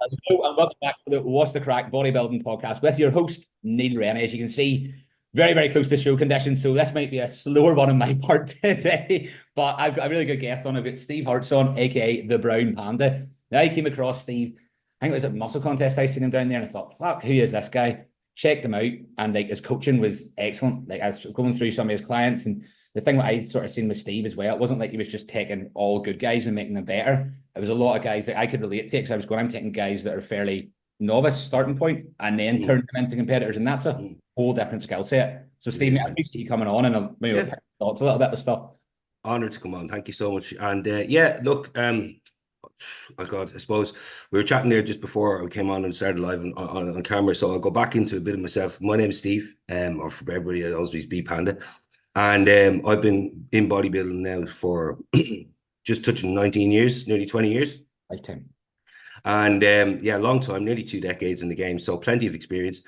Hello and welcome back to the What's the Crack Bodybuilding podcast with your host, Neil Rennie. As you can see, very, very close to show conditions. So this might be a slower one on my part today, but I've got a really good guest on. I've got Steve Hartz on, aka the Brown Panda. Now I came across Steve, I think it was at muscle contest. I seen him down there and I thought, fuck, who is this guy? Checked him out, and like his coaching was excellent. Like I was going through some of his clients, and the thing that I'd sort of seen with Steve as well, it wasn't like he was just taking all good guys and making them better. It was a lot of guys that I could relate to because I was going, I'm taking guys that are fairly novice starting point and then Mm, turn them into competitors. And that's a mm. whole different skill set. So, It Steve, is, I man. appreciate you coming on and maybe Yeah, thoughts a little bit of stuff. honored to come on. Thank you so much. And yeah, look, oh God, I suppose we were chatting there just before we came on and started live on camera. So I'll go back into a bit of myself. My name is Steve, or for everybody, I always be Panda. And I've been in bodybuilding now for just touching 19 years, nearly 20 years. Lifetime. And yeah, long time, nearly 2 decades in the game. So plenty of experience.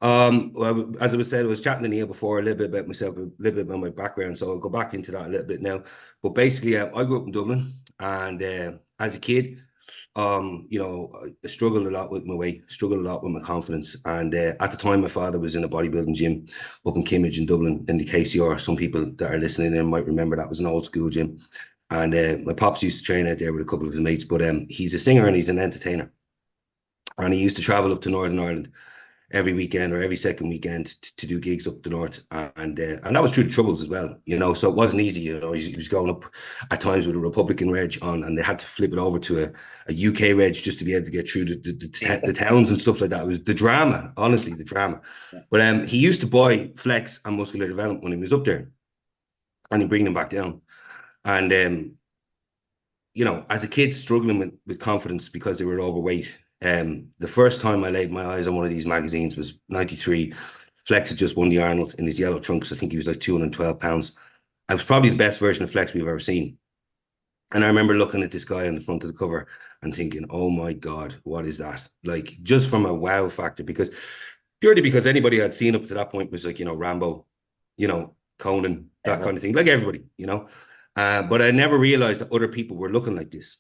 Well, as I was saying, I was chatting to Neil before a little bit about myself, a little bit about my background. So I'll go back into that a little bit now. But basically, I grew up in Dublin, and as a kid, I struggled a lot with my weight, struggled a lot with my confidence. And at the time, my father was in a bodybuilding gym up in Kimmage in Dublin, in the KCR. Some people that are listening in might remember that was an old school gym. And my pops used to train out there with a couple of his mates. But he's a singer and he's an entertainer, and he used to travel up to Northern Ireland every weekend or every second weekend to do gigs up the north, and that was through the troubles as well, so it wasn't easy. He was going up at times with a Republican reg on, and they had to flip it over to a UK reg just to be able to get through the towns and stuff like that. It was the drama, honestly, the drama. Yeah. But he used to buy Flex and Muscular Development when he was up there, and he'd bring them back down. And as a kid struggling with confidence because they were overweight. The first time I laid my eyes on one of these magazines was 93. Flex had just won the Arnold in his yellow trunks. I think he was like 212 pounds. I was probably the best version of Flex we've ever seen. And I remember looking at this guy on the front of the cover and thinking, oh my God, what is that? Like, just from a wow factor, purely because anybody I'd seen up to that point was like, Rambo, Conan, that kind of thing, like everybody. But I never realized that other people were looking like this.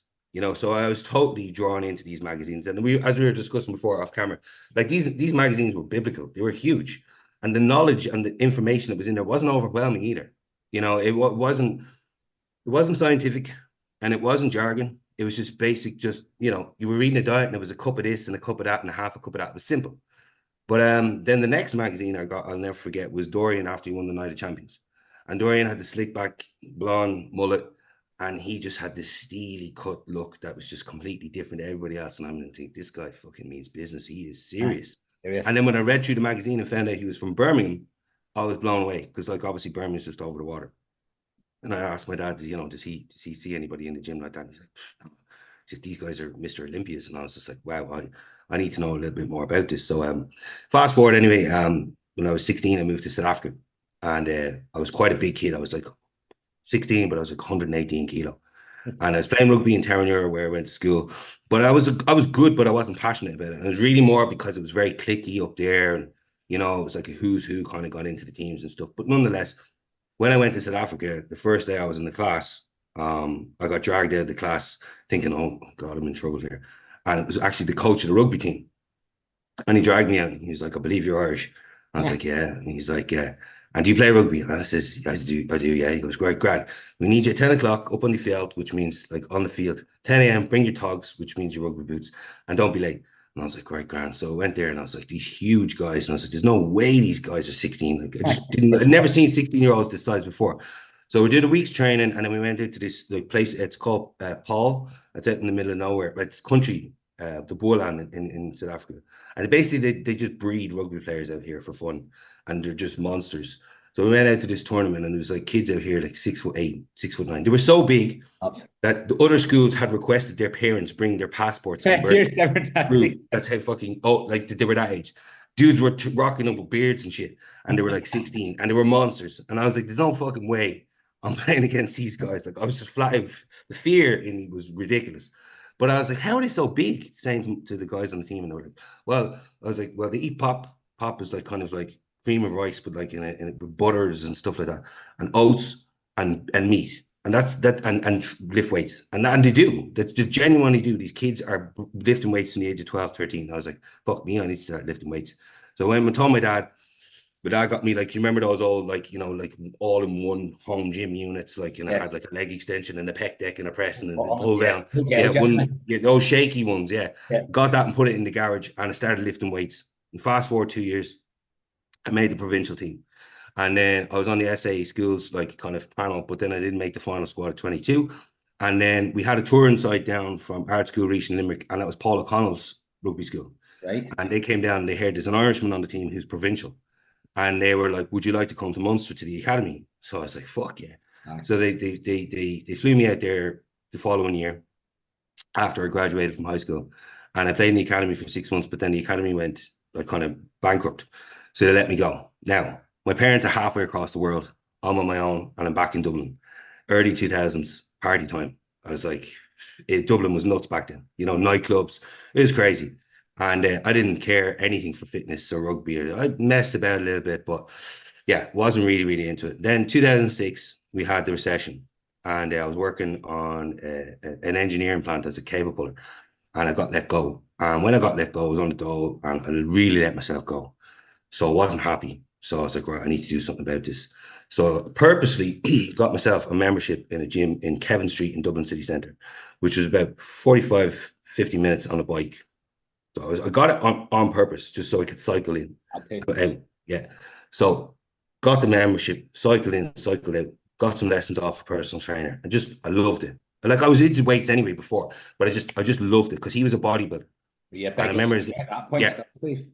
So I was totally drawn into these magazines. And as we were discussing before off camera, like these magazines were biblical. They were huge. And the knowledge and the information that was in there wasn't overwhelming either. It wasn't scientific, and it wasn't jargon. It was just basic, you were reading a diet and it was a cup of this and a cup of that and a half a cup of that. It was simple. But then the next magazine I got, I'll never forget, was Dorian after he won the Night of Champions. And Dorian had the slick back blonde mullet, and he just had this steely cut look that was just completely different to everybody else. And I'm going to think, this guy fucking means business. He is serious. Serious. And then when I read through the magazine and found out he was from Birmingham, I was blown away because, like, obviously Birmingham's just over the water. And I asked my dad, does he see anybody in the gym like that? And he's like, no. He said, these guys are Mr. Olympias. And I was just like, wow, I need to know a little bit more about this. So fast forward anyway, when I was 16, I moved to South Africa. And I was quite a big kid. I was like 16, but I was like 118 kilo. And I was playing rugby in Taranura where I went to school. But I was good, but I wasn't passionate about it. And it was really more because it was very cliquey up there. And, it was like a who's who kind of got into the teams and stuff. But nonetheless, when I went to South Africa, the first day I was in the class, I got dragged out of the class thinking, oh, God, I'm in trouble here. And it was actually the coach of the rugby team. And he dragged me out. He was like, I believe you're Irish. And I was like, yeah. And he's like, yeah. And do you play rugby? And I says, I do, yeah. He goes, great, great. We need you at 10 o'clock up on the field, which means like on the field. 10 a.m., bring your togs, which means your rugby boots, and don't be late. And I was like, great, grand. So I went there and I was like, these huge guys. And I was like, there's no way these guys are 16. Like, I'd never seen 16-year-olds this size before. So we did a week's training, and then we went into this place. It's called Paul. It's out in the middle of nowhere. It's country, the Boerland in South Africa. And basically, they just breed rugby players out here for fun, and they're just monsters. So we went out to this tournament, and there was like kids out here like 6'8", 6'9". They were so big that the other schools had requested their parents bring their passports and birth proof. That's how fucking like they were that age. Dudes were rocking up with beards and shit, and they were like 16, and they were monsters. And I was like, "There's no fucking way I'm playing against these guys." Like I was just flat. The fear in me was ridiculous. But I was like, "How are they so big?" Saying to the guys on the team, and they were like, "Well," I was like, "Well, they eat pop. Pop is like kind of like cream of rice, but like in it with butters and stuff like that, and oats and meat." And that's that, and lift weights, and they do. They genuinely do. These kids are lifting weights from the age of 12, 13. I was like, fuck me, I need to start lifting weights. So when I told my dad got me, like, you remember those old, like, like all in one home gym units, like, it Yeah. had like a leg extension and a pec deck and a press and a Oh, pull yeah. down. Okay, Yeah, gentlemen. those shaky ones. Yeah, Yeah. got that and put it in the garage, and I started lifting weights. And fast forward 2 years, I made the provincial team. And then I was on the SA schools, like, kind of panel, but then I didn't make the final squad of 22. And then we had a touring site down from Art School Reach in Limerick, and that was Paul O'Connell's rugby school. Right. And they came down and they heard there's an Irishman on the team who's provincial. And they were like, would you like to come to Munster to the academy? So I was like, fuck yeah. Nice. So they flew me out there the following year after I graduated from high school. And I played in the academy for 6 months, but then the academy went like kind of bankrupt. So they let me go. Now, my parents are halfway across the world. I'm on my own and I'm back in Dublin. Early 2000s, party time. I was like, Dublin was nuts back then. Nightclubs. It was crazy. And I didn't care anything for fitness or rugby. I messed about a little bit, but yeah, wasn't really, really into it. Then 2006, we had the recession, and I was working on an engineering plant as a cable puller, and I got let go. And when I got let go, I was on the dole, and I really let myself go. So I wasn't happy. So I was like, right, I need to do something about this. So purposely got myself a membership in a gym in Kevin Street in Dublin City Centre, which was about 45, 50 minutes on a bike. So I got it on purpose, just so I could cycle in. Okay. Yeah. So got the membership, cycled in, cycled out, got some lessons off a personal trainer, and I loved it. Like, I was into weights anyway before, but I just loved it because he was a bodybuilder. Were you a And I big remember lad at that point, yeah, still, please?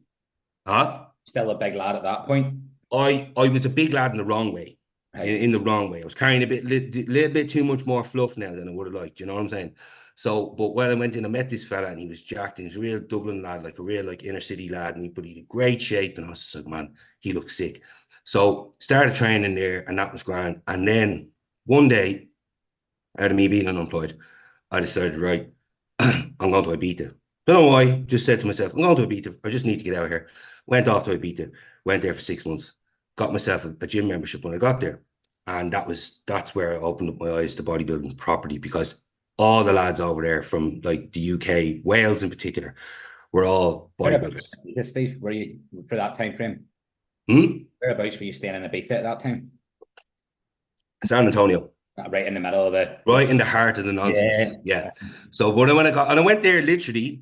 huh? Still a big lad at that point. I was a big lad in the wrong way. In, Right. in the wrong way. I was carrying a little bit too much more fluff now than I would have liked. You know what I'm saying? So, but when I went in, I met this fella, and he was jacked. And he was a real Dublin lad, like a real, like, inner city lad, but he had great shape. And I was just like, man, he looks sick. So started training there, and that was grand. And then one day, out of me being unemployed, I decided, right, I'm going to Ibiza. Don't know why. Just said to myself, I'm going to Ibiza. I just need to get out of here. Went off to Ibiza. Went there for 6 months. Got myself a gym membership when I got there, and that's where I opened up my eyes to bodybuilding properly, because all the lads over there from, like, the UK, Wales in particular, were all bodybuilders. Whereabouts, Steve, were you for that time frame? Hmm? Whereabouts were you staying in Ibiza at that time? San Antonio, Right in the middle of right in the heart of the yeah. nonsense. Yeah. So, but when I went there literally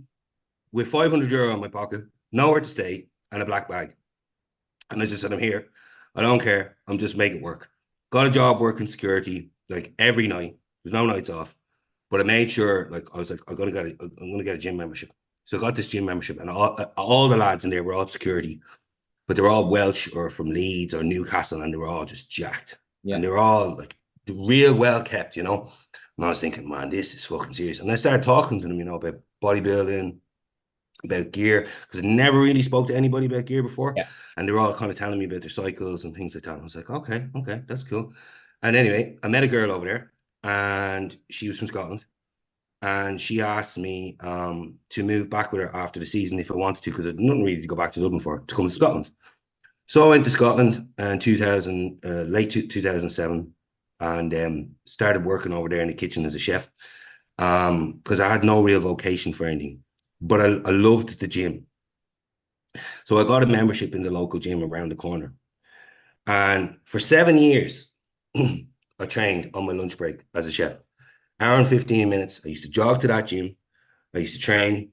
with €500 in my pocket, nowhere to stay, and a black bag. And I just said, I'm here. I don't care. I'm just making it work. Got a job working security, like, every night. There's no nights off. But I made sure, like, I was like, I'm gonna get a gym membership. So I got this gym membership, and all the lads in there were all security, but they were all Welsh or from Leeds or Newcastle, and they were all just jacked. Yeah. And they were all like real well kept. And I was thinking, man, this is fucking serious. And I started talking to them, about bodybuilding, about gear, because I never really spoke to anybody about gear before. Yeah. And they were all kind of telling me about their cycles and things like that. And I was like, okay, that's cool. And anyway, I met a girl over there, and she was from Scotland. And she asked me to move back with her after the season if I wanted to, because I had nothing really to go back to Dublin for, to come to Scotland. So I went to Scotland in 2000, late 2007, and started working over there in the kitchen as a chef, because I had no real vocation for anything, but I loved the gym. So I got a membership in the local gym around the corner. And for 7 years, I trained on my lunch break as a chef. Hour and 15 minutes. I used to jog to that gym. I used to train,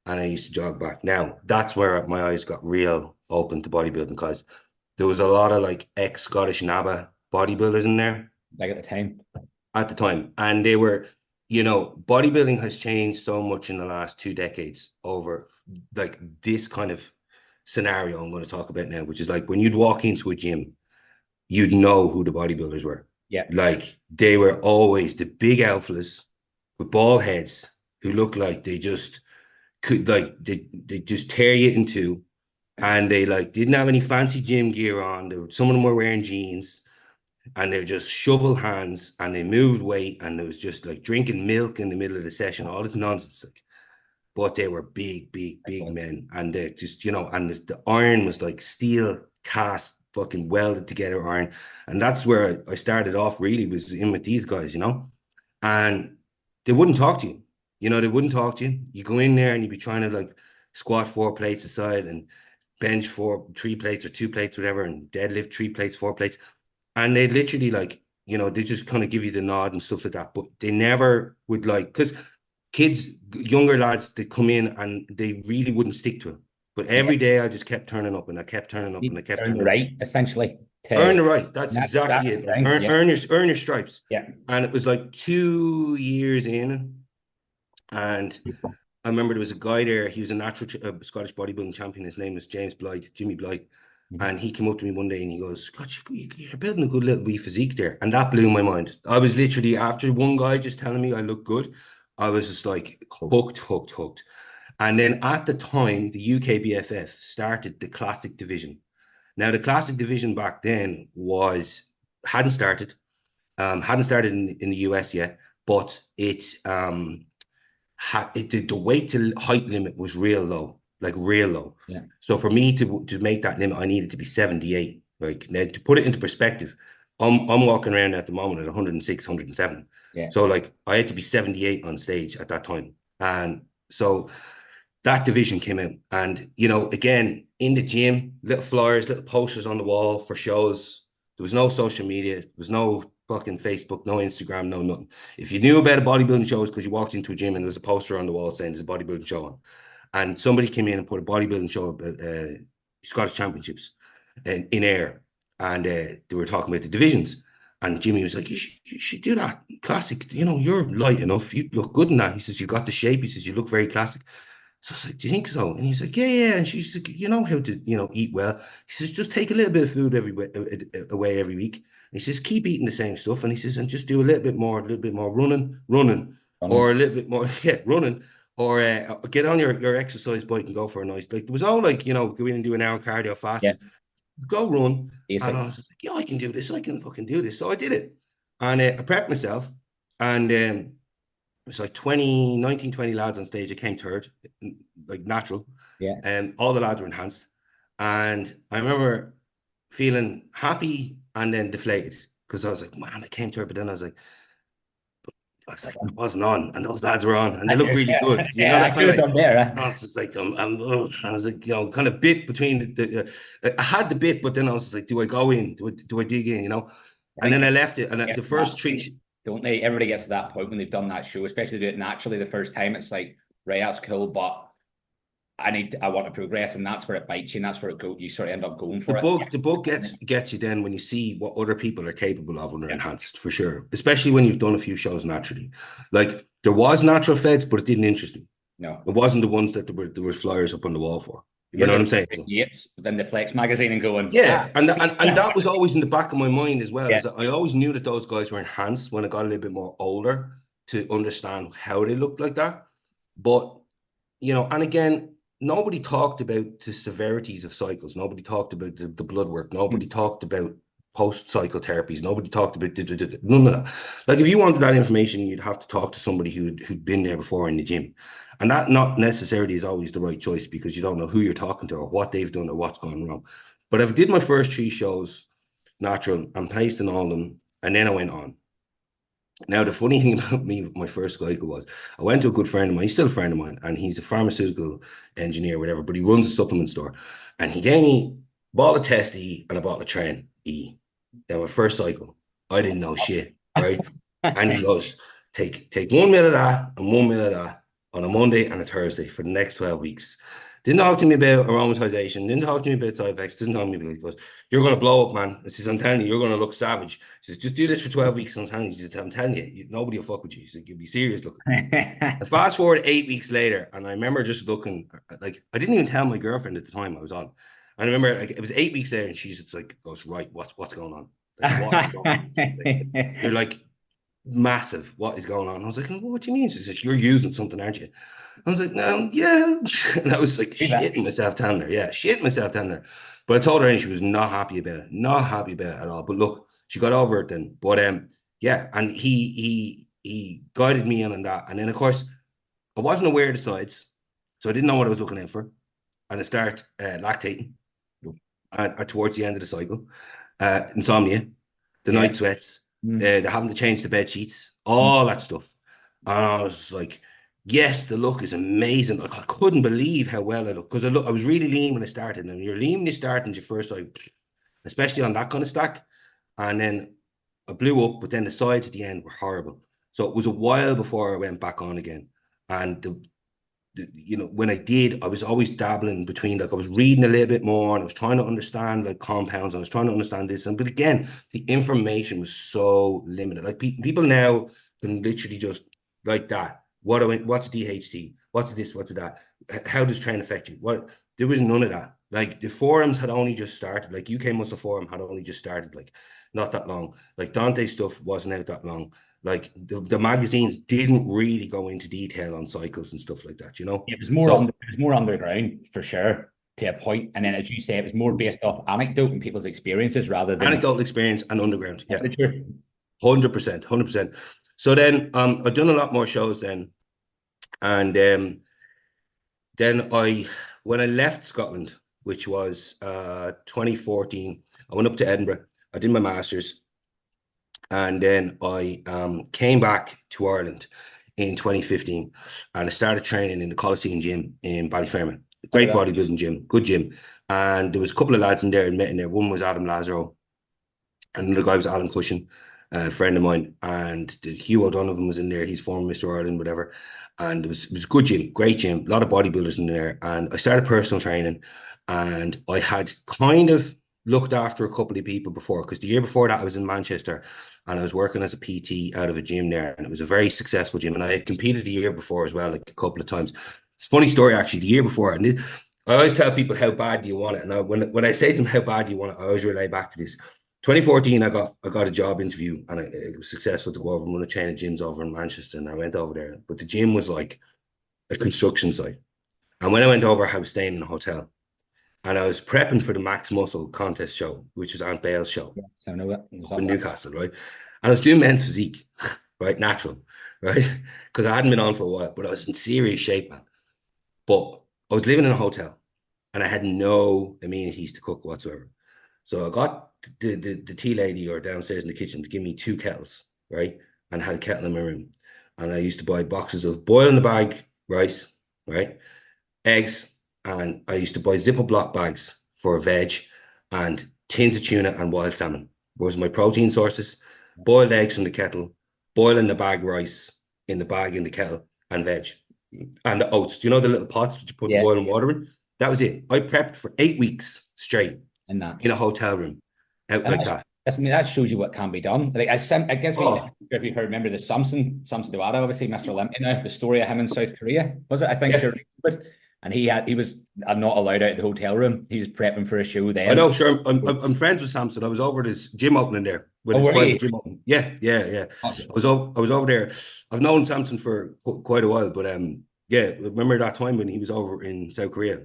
and I used to jog back. Now, that's where my eyes got real open to bodybuilding, because there was a lot of, like, ex-Scottish NABA bodybuilders in there Like at the time. at the time. And they were, bodybuilding has changed so much in the last 2 decades over, like, this kind of scenario I'm going to talk about now, which is like when you'd walk into a gym, you'd know who the bodybuilders were. Yeah. Like, they were always the big alphas with bald heads who looked like they just could, like, they just tear you in two. And they, like, didn't have any fancy gym gear on. Some of them were wearing jeans, and they're just shovel hands, and they moved weight, and it was just like drinking milk in the middle of the session, all this nonsense. Like, but they were big, big, big men, and they just, and the iron was like steel cast fucking welded together iron. And that's where I started off really, was in with these guys, you know, and they wouldn't talk to you. You know, they wouldn't talk to you. You go in there and you'd be trying to like squat 4 plates aside and bench 3 plates or 2 plates, whatever, and deadlift 3 plates, 4 plates. And they literally like, you know, they just kind of give you the nod and stuff like that. But they never would like, because kids, younger lads, they come in and they really wouldn't stick to it. But Yeah. every day I just kept turning up and I kept turning up and I kept Earn turning the up. right, essentially. Earn the right. That's That's exactly it. the Like thing. earn your stripes. Yeah. And it was like 2 years in, and I remember there was a guy there. He was a natural Scottish bodybuilding champion. His name was Jimmy Blythe. Mhm. And he came up to me one day and he goes, "Scott, you're building a good little wee physique there." And that blew my mind. I was literally, after one guy just telling me I look good, I was just like hooked. And then at the time, the UKBFF started the classic division. Now, the classic division back then hadn't started, in the US yet, but the weight to height limit was real low, like real low. Yeah. So for me to make that limit, I needed to be 78. Like, now, to put it into perspective, I'm walking around at the moment at 106, 107. Yeah. So like I had to be 78 on stage at that time. And so that division came in, and you know, again, in the gym, little flyers, little posters on the wall for shows. There was no social media, there was no fucking Facebook, no Instagram, no nothing. If you knew about a bodybuilding show, it's because you walked into a gym and there was a poster on the wall saying there's a bodybuilding show on. And somebody came in and put a bodybuilding show about Scottish Championships in air, and they were talking about the divisions. And Jimmy was like, you should do that classic. You know, you're light enough. You look good in that. He says, you got the shape. He says, you look very classic. So I was like, do you think so? And he's like, yeah. And she's like, you know how to, you know, eat well. He says, just take a little bit of food away every week. And he says, keep eating the same stuff. And he says, and just do a little bit more running, or a little bit more, running, or get on your exercise bike and go for a nice, like, there was no like, you know, go in and do an hour cardio fast, go run. Basic. And I was like, yeah, I can do this. I can fucking do this. So I did it. And I prepped myself, and it was like 20 lads on stage. I came third, like natural. Yeah. And all the lads were enhanced. And I remember feeling happy and then deflated, because I was like, man, I came third, but then I wasn't on, and those lads were on, and they look really good. You know, that kind of like, there. I was just like, I was like, you know, kind of bit between I had the bit, but then I was just like, do I go in? Do I dig in? You know? And then I left it, and the first three. Don't they? Everybody gets to that point when they've done that show, especially do it naturally the first time. It's like, right, that's cool, but I want to progress, and that's where it bites you, and that's where you sort of end up going for it. The book gets you then when you see what other people are capable of when they're enhanced, for sure. Especially when you've done a few shows naturally. Like, there was natural feds, but it didn't interest me. No, it wasn't the ones that there were flyers up on the wall for. You know what I'm saying? Yes, then the Flex magazine and going. Yeah, and that was always in the back of my mind as well. Yeah. I always knew that those guys were enhanced when I got a little bit more older, to understand how they looked like that. But, you know, and again, nobody talked about the severities of cycles. Nobody talked about the blood work. Nobody talked about post-cycle therapies. Nobody talked about none of that. Like, if you wanted that information, you'd have to talk to somebody who'd been there before in the gym. And that not necessarily is always the right choice, because you don't know who you're talking to or what they've done or what's gone wrong. But I did my first 3 shows natural and placed in all of them, and then I went on. Now, the funny thing about me with my first cycle was, I went to a good friend of mine. He's still a friend of mine, and he's a pharmaceutical engineer, whatever, but he runs a supplement store. And he gave me a bottle of Test E and a bottle of Tren E. Now, my first cycle, I didn't know shit, right? And he goes, take 1 mil of that and 1 mil of that on a Monday and a Thursday for the next 12 weeks. Didn't talk to me about aromatization. Didn't talk to me about side effects. Didn't talk to me about it. He goes, you're going to blow up, man. He says, I'm telling you, you're going to look savage. He says, just do this for 12 weeks. I'm telling you, nobody will fuck with you. He said, you'll be serious looking. And fast forward 8 weeks later, and I remember just looking, like, I didn't even tell my girlfriend at the time I was on. And I remember, like, it was 8 weeks later, and she's just like, goes, right, what's going on? Like, what is going on? You're like, massive. What is going on? I was like, well, what do you mean? She says, you're using something, aren't you? I was like, no, yeah. And I was like, shitting myself telling her. Yeah, shitting myself telling her. But I told her, and she was not happy about it. Not happy about it at all. But look, she got over it then. But yeah, and he guided me in on that. And then, of course, I wasn't aware of the sides, so I didn't know what I was looking out for. And I start lactating. towards the end of the cycle. Insomnia, the night sweats, they having to change the bed sheets, all that stuff. And I was like, yes, the look is amazing. Like, I couldn't believe how well I looked, because I was really lean when I started. And you're lean when you start, and your first, like, especially on that kind of stack. And then I blew up, but then the sides at the end were horrible. So it was a while before I went back on again. And when I did, I was always dabbling between, like, I was reading a little bit more, and I was trying to understand like compounds, and I was trying to understand this. But again, the information was so limited. Like, people now can literally just like that. What's DHT? What's this? What's that? How does train affect you? There was none of that. Like, the forums had only just started. Like, UK Muscle Forum had only just started, like, not that long. Like, Dante's stuff wasn't out that long. Like, the magazines didn't really go into detail on cycles and stuff like that, It was more underground for sure, to a point. And then, as you say, it was more based off anecdote and people's experiences rather than anecdotal experience and underground. Yeah, literature. 100%, 100%. So then, I've done a lot more shows then, and then when I left Scotland, which was 2014, I went up to Edinburgh. I did my master's, and then I came back to Ireland in 2015, and I started training in the Coliseum gym in Ballyfermot. Great bodybuilding gym, good gym. And there was a couple of lads in there I met in there. One was Adam Lazaro, and another guy was Alan Cushion, a friend of mine. And Hugh O'Donovan was in there. He's former Mr. Ireland, whatever. And it was a good gym, great gym, a lot of bodybuilders in there. And I started personal training, and I had kind of looked after a couple of people before, because the year before that I was in Manchester, and I was working as a PT out of a gym there, and it was a very successful gym. And I had competed the year before as well, like a couple of times. It's a funny story, actually. The year before, and I always tell people, how bad do you want it? And when I say to them, how bad do you want it, I always relay back to this. 2014, I got a job interview, and it was successful to go over and run a chain of gyms over in Manchester, and I went over there. But the gym was like a construction site. And when I went over, I was staying in a hotel. And I was prepping for the Max Muscle contest show, which was Aunt Bale's show. Yeah, so I know that. In Newcastle, right? And I was doing men's physique, right? Natural, right? Because I hadn't been on for a while, but I was in serious shape, man. But I was living in a hotel, and I had no amenities to cook whatsoever. So I got the tea lady or downstairs in the kitchen to give me 2 kettles, right? And I had a kettle in my room. And I used to buy boxes of boil in the bag rice, right? Eggs, and I used to buy Zippo block bags for veg, and tins of tuna and wild salmon. Was my protein sources. Boiled eggs from the kettle, boil in the bag rice in the bag in the kettle, and veg. And the oats. Do you know the little pots that you put the boiling water in? That was it. I prepped for 8 weeks straight in a hotel room, out like that. That shows you what can be done. Like, I guess if you remember the Samson Dawada, obviously Mr. Olympia now, the story of him in South Korea, was it? I think. Yeah. And he was not allowed out of the hotel room. He was prepping for a show then. I know, sure. I'm friends with Samson. I was over at his gym opening there. With his private gym opening. Yeah. Awesome. I was over there. I've known Samson for quite a while, but remember that time when he was over in South Korea?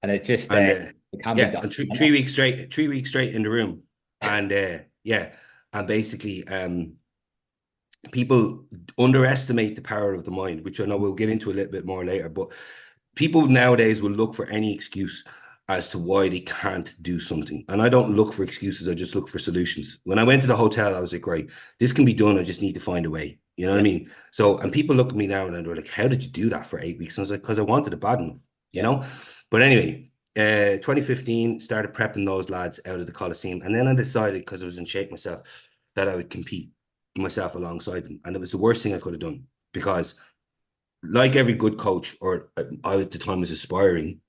And it just it can't be done. And 3 weeks straight, 3 weeks straight in the room, and and basically people underestimate the power of the mind, which I know we'll get into a little bit more later, but people nowadays will look for any excuse as to why they can't do something. And I don't look for excuses. I just look for solutions. When I went to the hotel, I was like, right, this can be done. I just need to find a way. You know what I mean? So, and people look at me now and they're like, how did you do that for 8 weeks? And I was like, because I wanted it bad enough, you know? But anyway, 2015, started prepping those lads out of the Coliseum. And then I decided, because I was in shape myself, that I would compete myself alongside them. And it was the worst thing I could have done, because like every good coach, or I at the time was aspiring,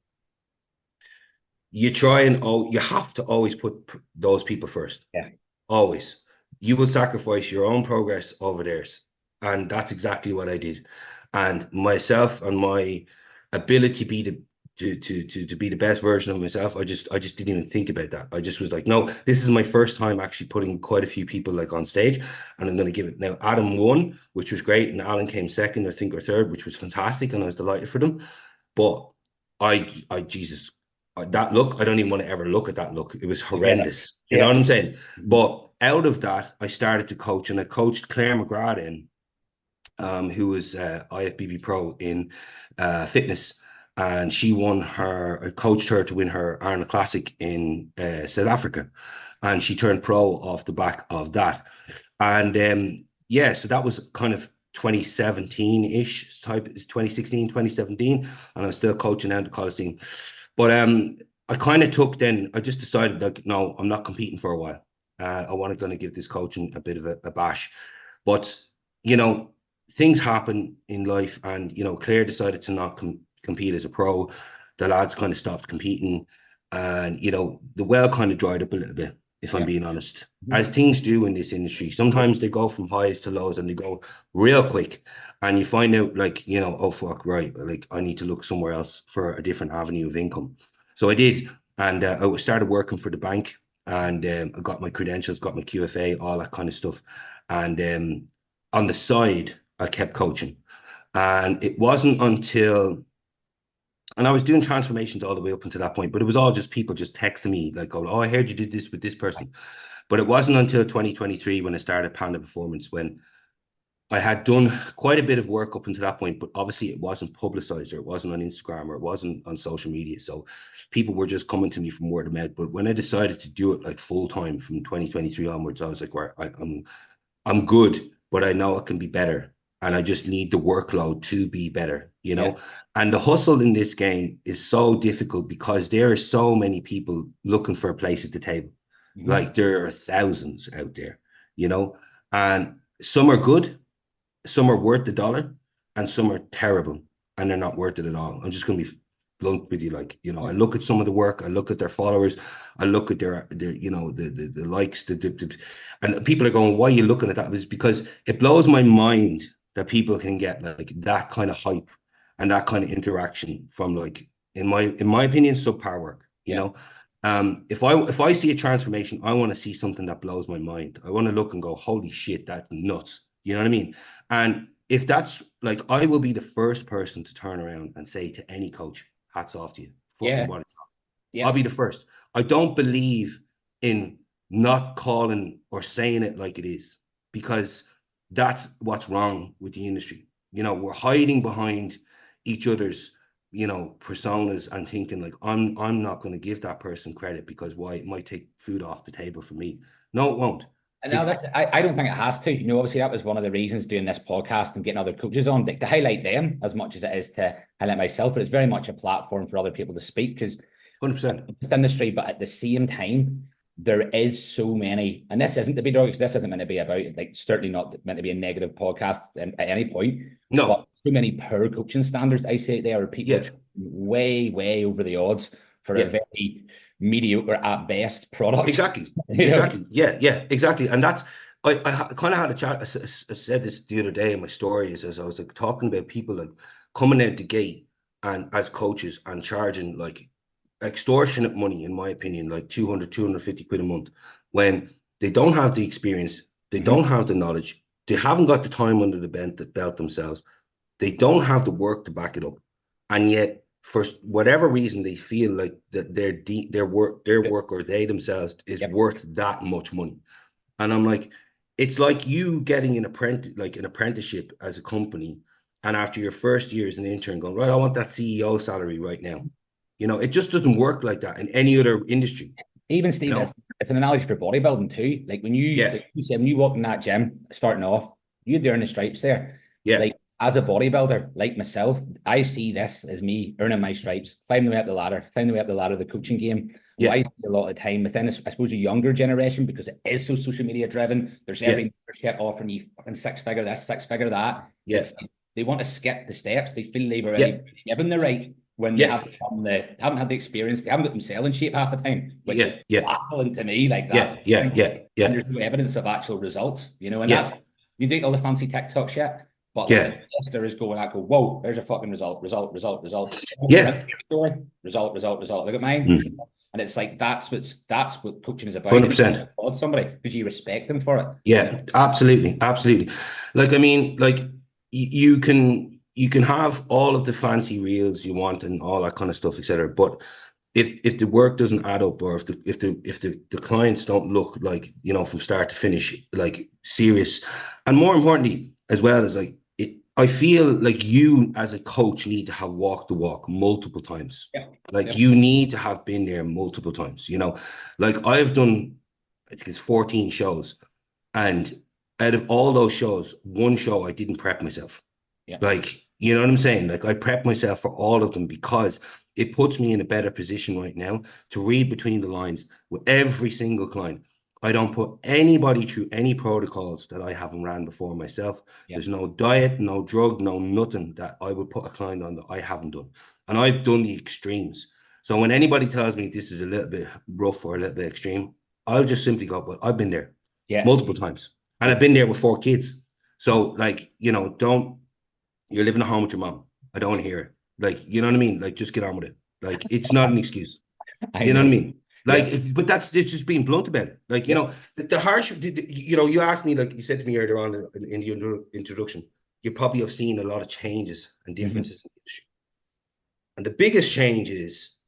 you try and you have to always put those people first. Yeah. Always. You will sacrifice your own progress over theirs. And that's exactly what I did. And myself and my ability to be the best version of myself, I just didn't even think about that. I just was like, no, this is my first time actually putting quite a few people like on stage, and I'm going to give it. Now Adam won, which was great, and Alan came second, I think, or third, which was fantastic, and I was delighted for them. But Jesus, that look, I don't even want to ever look at that look. It was horrendous. You know what I'm saying? But out of that, I started to coach, and I coached Claire McGrath in, who was IFBB pro in fitness. and I coached her to win her Arnold Classic in South Africa, and she turned pro off the back of that. And yeah, so that was kind of 2017-ish type, 2016, 2017, and I was still coaching out the Coliseum. But I kind of I just decided, like, no, I'm not competing for a while. I want to kind of give this coaching a bit of a bash. But, things happen in life, and, Claire decided to not compete as a pro. The lads kind of stopped competing, and, the well kind of dried up a little bit, if I'm being honest, as things do in this industry. Sometimes they go from highs to lows, and they go real quick, and you find out, like, oh, fuck, right, like, I need to look somewhere else for a different avenue of income. So I did, and I started working for the bank, and I got my credentials, got my QFA, all that kind of stuff. And on the side, I kept coaching. And it wasn't until, and I was doing transformations all the way up until that point, but it was all just people just texting me, like, oh, I heard you did this with this person. But it wasn't until 2023 when I started Panda Performance, when I had done quite a bit of work up until that point, but obviously it wasn't publicized, or it wasn't on Instagram, or it wasn't on social media. So people were just coming to me from word of mouth. But when I decided to do it like full time from 2023 onwards, I was like, right, I'm good, but I know it can be better. And I just need the workload to be better, And the hustle in this game is so difficult because there are so many people looking for a place at the table. Like, there are thousands out there, and some are good, some are worth the dollar, and some are terrible, and they're not worth it at all. I'm just going to be blunt with you. Like, I look at some of the work, I look at their followers, I look at their the likes, and people are going, why are you looking at that? It's because it blows my mind that people can get like that kind of hype and that kind of interaction from, like, in my opinion, subpar work, if I see a transformation, I want to see something that blows my mind. I want to look and go, holy shit, that's nuts. You know what I mean? And if that's, like, I will be the first person to turn around and say to any coach, hats off to you. Fucking what it's on. I'll be the first. I don't believe in not calling or saying it like it is, because that's what's wrong with the industry. We're hiding behind each other's, personas, and thinking like, I'm not going to give that person credit because why? It might take food off the table for me. No, it won't. And now I don't think it has to. Obviously that was one of the reasons doing this podcast and getting other coaches on, to highlight them as much as it is to highlight myself. But it's very much a platform for other people to speak, because 100% this industry, but at the same time, there is so many, and this isn't to be derogatory, this isn't meant to be about, like, certainly not meant to be a negative podcast at any point. No. But so many poor coaching standards, I say, there are people way over the odds for a very mediocre at best product. Exactly. Yeah, exactly. And that's, I kind of had a chat. I said this the other day in my stories, as I was like talking about people like coming out the gate and as coaches and charging like extortionate money, in my opinion, like 200, 250 quid a month, when they don't have the experience, they don't have the knowledge, they haven't got the time under the belt themselves, they don't have the work to back it up, and yet for whatever reason they feel like that their work or they themselves is worth that much money. And I'm like, it's like you getting an apprenticeship as a company, and after your first year as an intern going, right, I want that CEO salary right now. It just doesn't work like that in any other industry. Even Steve, it's an analogy for bodybuilding too. Like when you, like you said, when you walk in that gym starting off, you're there in the stripes there. Yeah. Like as a bodybuilder, like myself, I see this as me earning my stripes, climbing the way up the ladder, of the coaching game. Yeah. I see a lot of time within, I suppose, a younger generation, because it is so social media driven. There's every shit offering you fucking six-figure this, six-figure that. Yes. They want to skip the steps. They feel they've already given the right, when they haven't had the experience, they haven't got themselves in shape half the time, which is baffling to me. Like that's And there's no evidence of actual results, and that's, you do all the fancy TikTok shit, but like, there is going out, go, whoa, there's a fucking result. Result. Result. Look at mine. And it's like that's what coaching is about. 100%. Somebody, because you respect them for it. Yeah, absolutely. Like, I mean, like you can have all of the fancy reels you want and all that kind of stuff, etc. But if the work doesn't add up, or if the clients don't look like, from start to finish, like serious, and more importantly, as well as like I feel like you as a coach need to have walked the walk multiple times. Yeah. Like Yeah. you need to have been there multiple times, like I've done, I think it's 14 shows. And out of all those shows, one show I didn't prep myself. Yeah. Like, you know what I'm saying? Like I prep myself for all of them because it puts me in a better position right now to read between the lines with every single client. I don't put anybody through any protocols that I haven't ran before myself. Yeah. There's no diet, no drug, no nothing that I would put a client on that I haven't done. And I've done the extremes. So when anybody tells me this is a little bit rough or a little bit extreme, I'll just simply go, well, I've been there Yeah. multiple times. And I've been there with 4 kids. So, like, don't, you're living at home with your mom. I don't want to hear it. Like, you know what I mean? Like, just get on with it. Like, it's not an excuse. I You know what I know. mean? Yeah. Like, but it's just being blunt about it. Like, Yeah. the harsh, you asked me, like you said to me earlier on in the introduction, you probably have seen a lot of changes and Mm-hmm. differences in the industry. And the biggest change is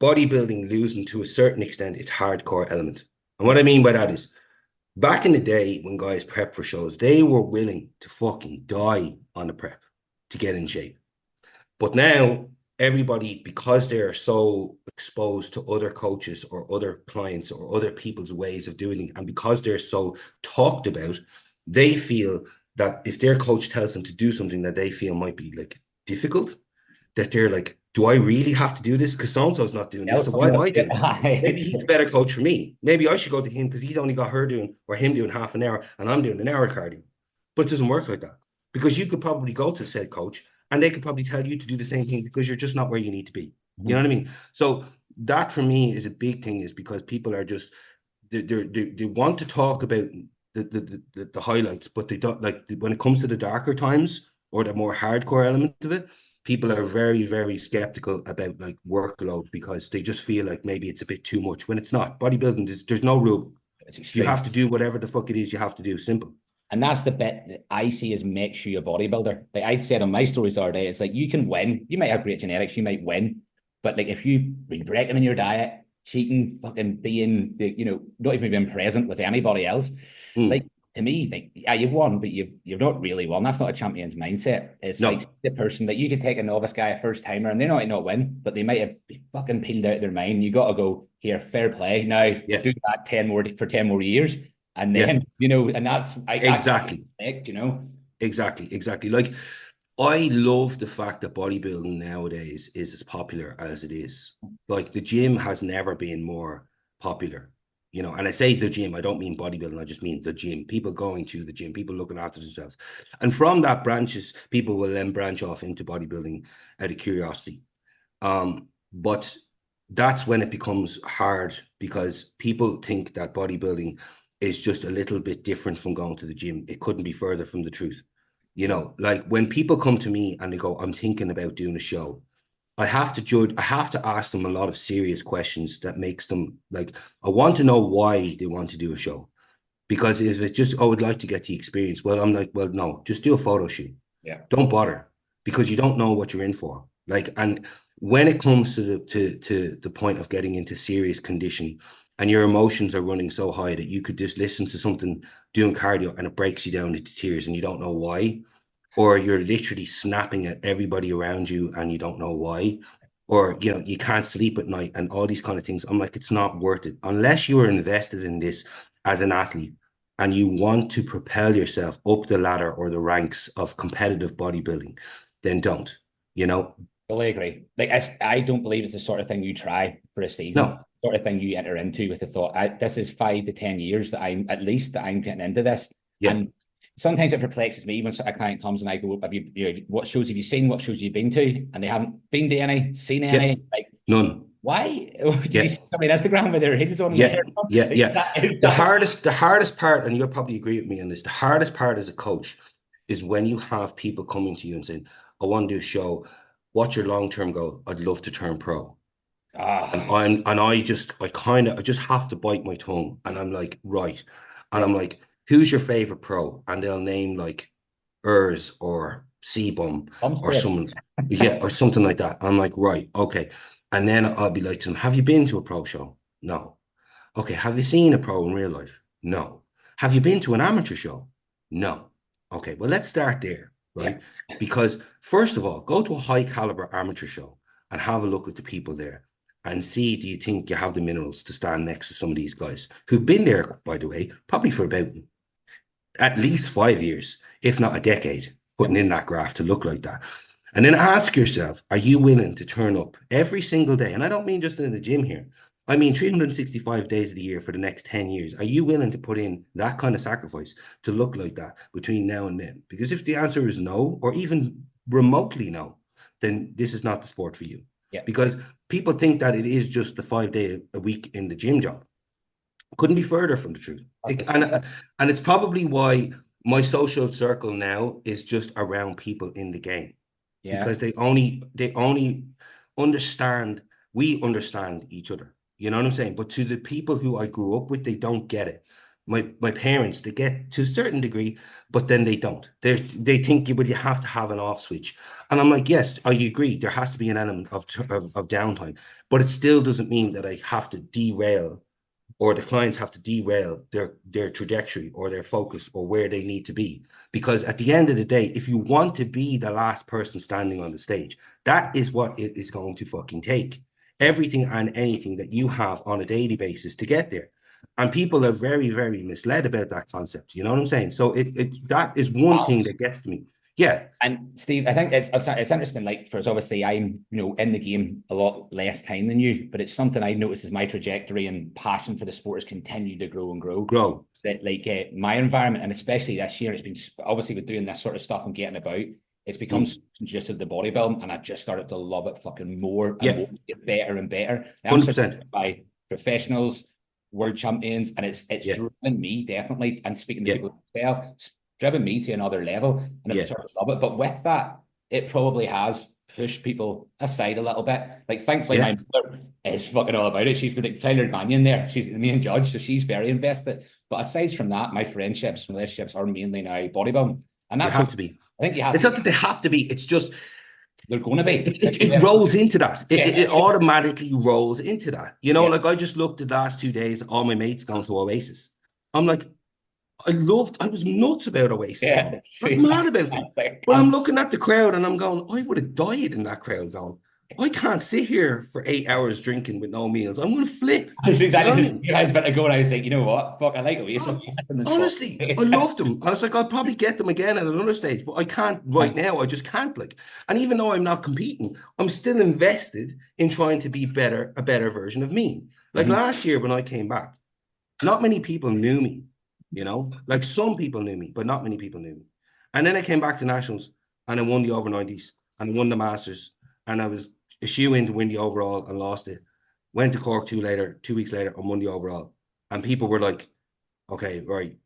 bodybuilding losing to a certain extent its hardcore element. And what I mean by that is, back in the day when guys prep for shows, they were willing to fucking die on the prep to get in shape. But now everybody, because they're so exposed to other coaches or other clients or other people's ways of doing it, and because they're so talked about, they feel that if their coach tells them to do something that they feel might be like difficult, that they're like, do I really have to do this? Because so-and-so's not doing this, so why am I doing this? Maybe he's a better coach for me. Maybe I should go to him because he's only got her doing or him doing half an hour and I'm doing an hour cardio. But it doesn't work like that because you could probably go to said coach and they could probably tell you to do the same thing because you're just not where you need to be. You know what I mean? So that for me is a big thing, is because people are just, they want to talk about the highlights, but they don't, like, when it comes to the darker times or the more hardcore element of it, people are very, very skeptical about like workload because they just feel like maybe it's a bit too much when it's not. Bodybuilding, there's no rule. It's You extreme. have to do whatever the fuck it is you have to do. Simple. And that's the bit that I see as makes you a bodybuilder. Like I'd said on my stories the other day, it's like you can win. You might have great genetics, you might win. But like if you've been breaking in your diet, cheating, fucking being, not even being present with anybody else, like Mm. to me, like, yeah, you've won, but you've not really won. That's not a champion's mindset. It's like No. the person that you could take a novice guy, a first timer, and they might not win, but they might have fucking peeled out their mind. You got to go here, fair play. Now Yeah. do that 10 more years. And Yeah. then, and that's Exactly. Exactly. Like, I love the fact that bodybuilding nowadays is as popular as it is. Like, the gym has never been more popular, and I say the gym, I don't mean bodybuilding, I just mean the gym, people going to the gym, people looking after themselves. And from that branches, people will then branch off into bodybuilding out of curiosity. But that's when it becomes hard because people think that bodybuilding is just a little bit different from going to the gym. It couldn't be further from the truth. Like when people come to me and they go, I'm thinking about doing a show, I have to ask them a lot of serious questions that makes them like, I want to know why they want to do a show. Because if it's just, I would like to get the experience. Well, I'm like, well, no, just do a photo shoot. Yeah. Don't bother because you don't know what you're in for. Like, and when it comes to the point of getting into serious condition and your emotions are running so high that you could just listen to something doing cardio and it breaks you down into tears and you don't know why, or you're literally snapping at everybody around you and you don't know why, or you can't sleep at night and all these kind of things. I'm like, it's not worth it unless you are invested in this as an athlete and you want to propel yourself up the ladder or the ranks of competitive bodybuilding. Then don't. Totally agree. Like I don't believe it's the sort of thing you try for a season, No. sort of thing you enter into with the thought, this is 5 to 10 years that I'm getting into this. Yeah. And sometimes it perplexes me when a client comes and I go, what shows have you seen? What shows have you been to? And they haven't been to any, seen any. Yeah. Like, none. Why? Did you see somebody on Instagram with their heels on? Yeah. Like, Yeah. The hardest part, and you'll probably agree with me on this, the hardest part as a coach is when you have people coming to you and saying, I want to do a show. What's your long-term goal? I'd love to turn pro. And I just have to bite my tongue. And I'm like, right. And I'm like, who's your favorite pro? And they'll name like Urs or Seabum or someone, or something like that. I'm like, right, okay. And then I'll be like to them, have you been to a pro show? No. Okay, have you seen a pro in real life? No. Have you been to an amateur show? No. Okay, well, let's start there. right? Because first of all, go to a high caliber amateur show and have a look at the people there and see, do you think you have the minerals to stand next to some of these guys who've been there, by the way, probably for about at least 5 years, if not a decade, putting in that graph to look like that. And then ask yourself, are you willing to turn up every single day? And I don't mean just in the gym here. I mean 365 days of the year for the next 10 years. Are you willing to put in that kind of sacrifice to look like that between now and then? Because if the answer is no, or even remotely no, then this is not the sport for you. Yeah. Because people think that it is just the 5 day a week in the gym job. Couldn't be further from the truth. And it's probably why my social circle now is just around people in the game. Yeah. Because they only understand, we understand each other. You know what I'm saying? But to the people who I grew up with, they don't get it. My parents, they get to a certain degree, but then they don't. They think you have to have an off switch. And I'm like, yes, I agree. There has to be an element of downtime, but it still doesn't mean that I have to derail, or the clients have to derail their trajectory or their focus or where they need to be. Because at the end of the day, if you want to be the last person standing on the stage, that is what it is going to fucking take. Everything and anything that you have on a daily basis to get there. And people are very, very misled about that concept. You know what I'm saying? So that is one thing that gets to me. Yeah. And Steve, I think it's interesting. Like, for us, obviously, I'm in the game a lot less time than you, but it's something I notice as my trajectory and passion for the sport has continued to grow and grow. That like my environment, and especially this year, it's been obviously with doing this sort of stuff and getting about. It's become just of the bodybuilding, and I've just started to love it fucking more and more, get better and better. And I'm 100%. By professionals, world champions, and it's driven me definitely. And speaking to people as well, it's driven me to another level, and I sort of love it. But with that, it probably has pushed people aside a little bit. Like, thankfully, my mother is fucking all about it. She's the Tyler Mannion there. She's the main judge, so she's very invested. But aside from that, my friendships and relationships are mainly now bodybuilding, and that's you have to be. I think you have. It's not that they have to be. It's just they're going to be. It rolls into that. It automatically rolls into that. You know, like I just looked at the last 2 days, all my mates going to Oasis. I'm like, I was nuts about Oasis. Yeah, I'm mad about it. But I'm looking at the crowd and I'm going, I would have died in that crowd going, I can't sit here for 8 hours drinking with no meals. I'm going to flip. That's exactly you guys about to go, and I was like, you know what? Fuck, I like Oasis. Honestly, I loved them. And it's like, I'll probably get them again at another stage, but I can't right now. I just can't. Like, and even though I'm not competing, I'm still invested in trying to be a better version of me. Like last year when I came back, not many people knew me, you know, like some people knew me, but not many people knew me. And then I came back to nationals and I won the over 90s and I won the masters, and I was a shoe in to win the overall and lost it. Went to Cork 2 weeks later and won the overall. And people were like, okay, right,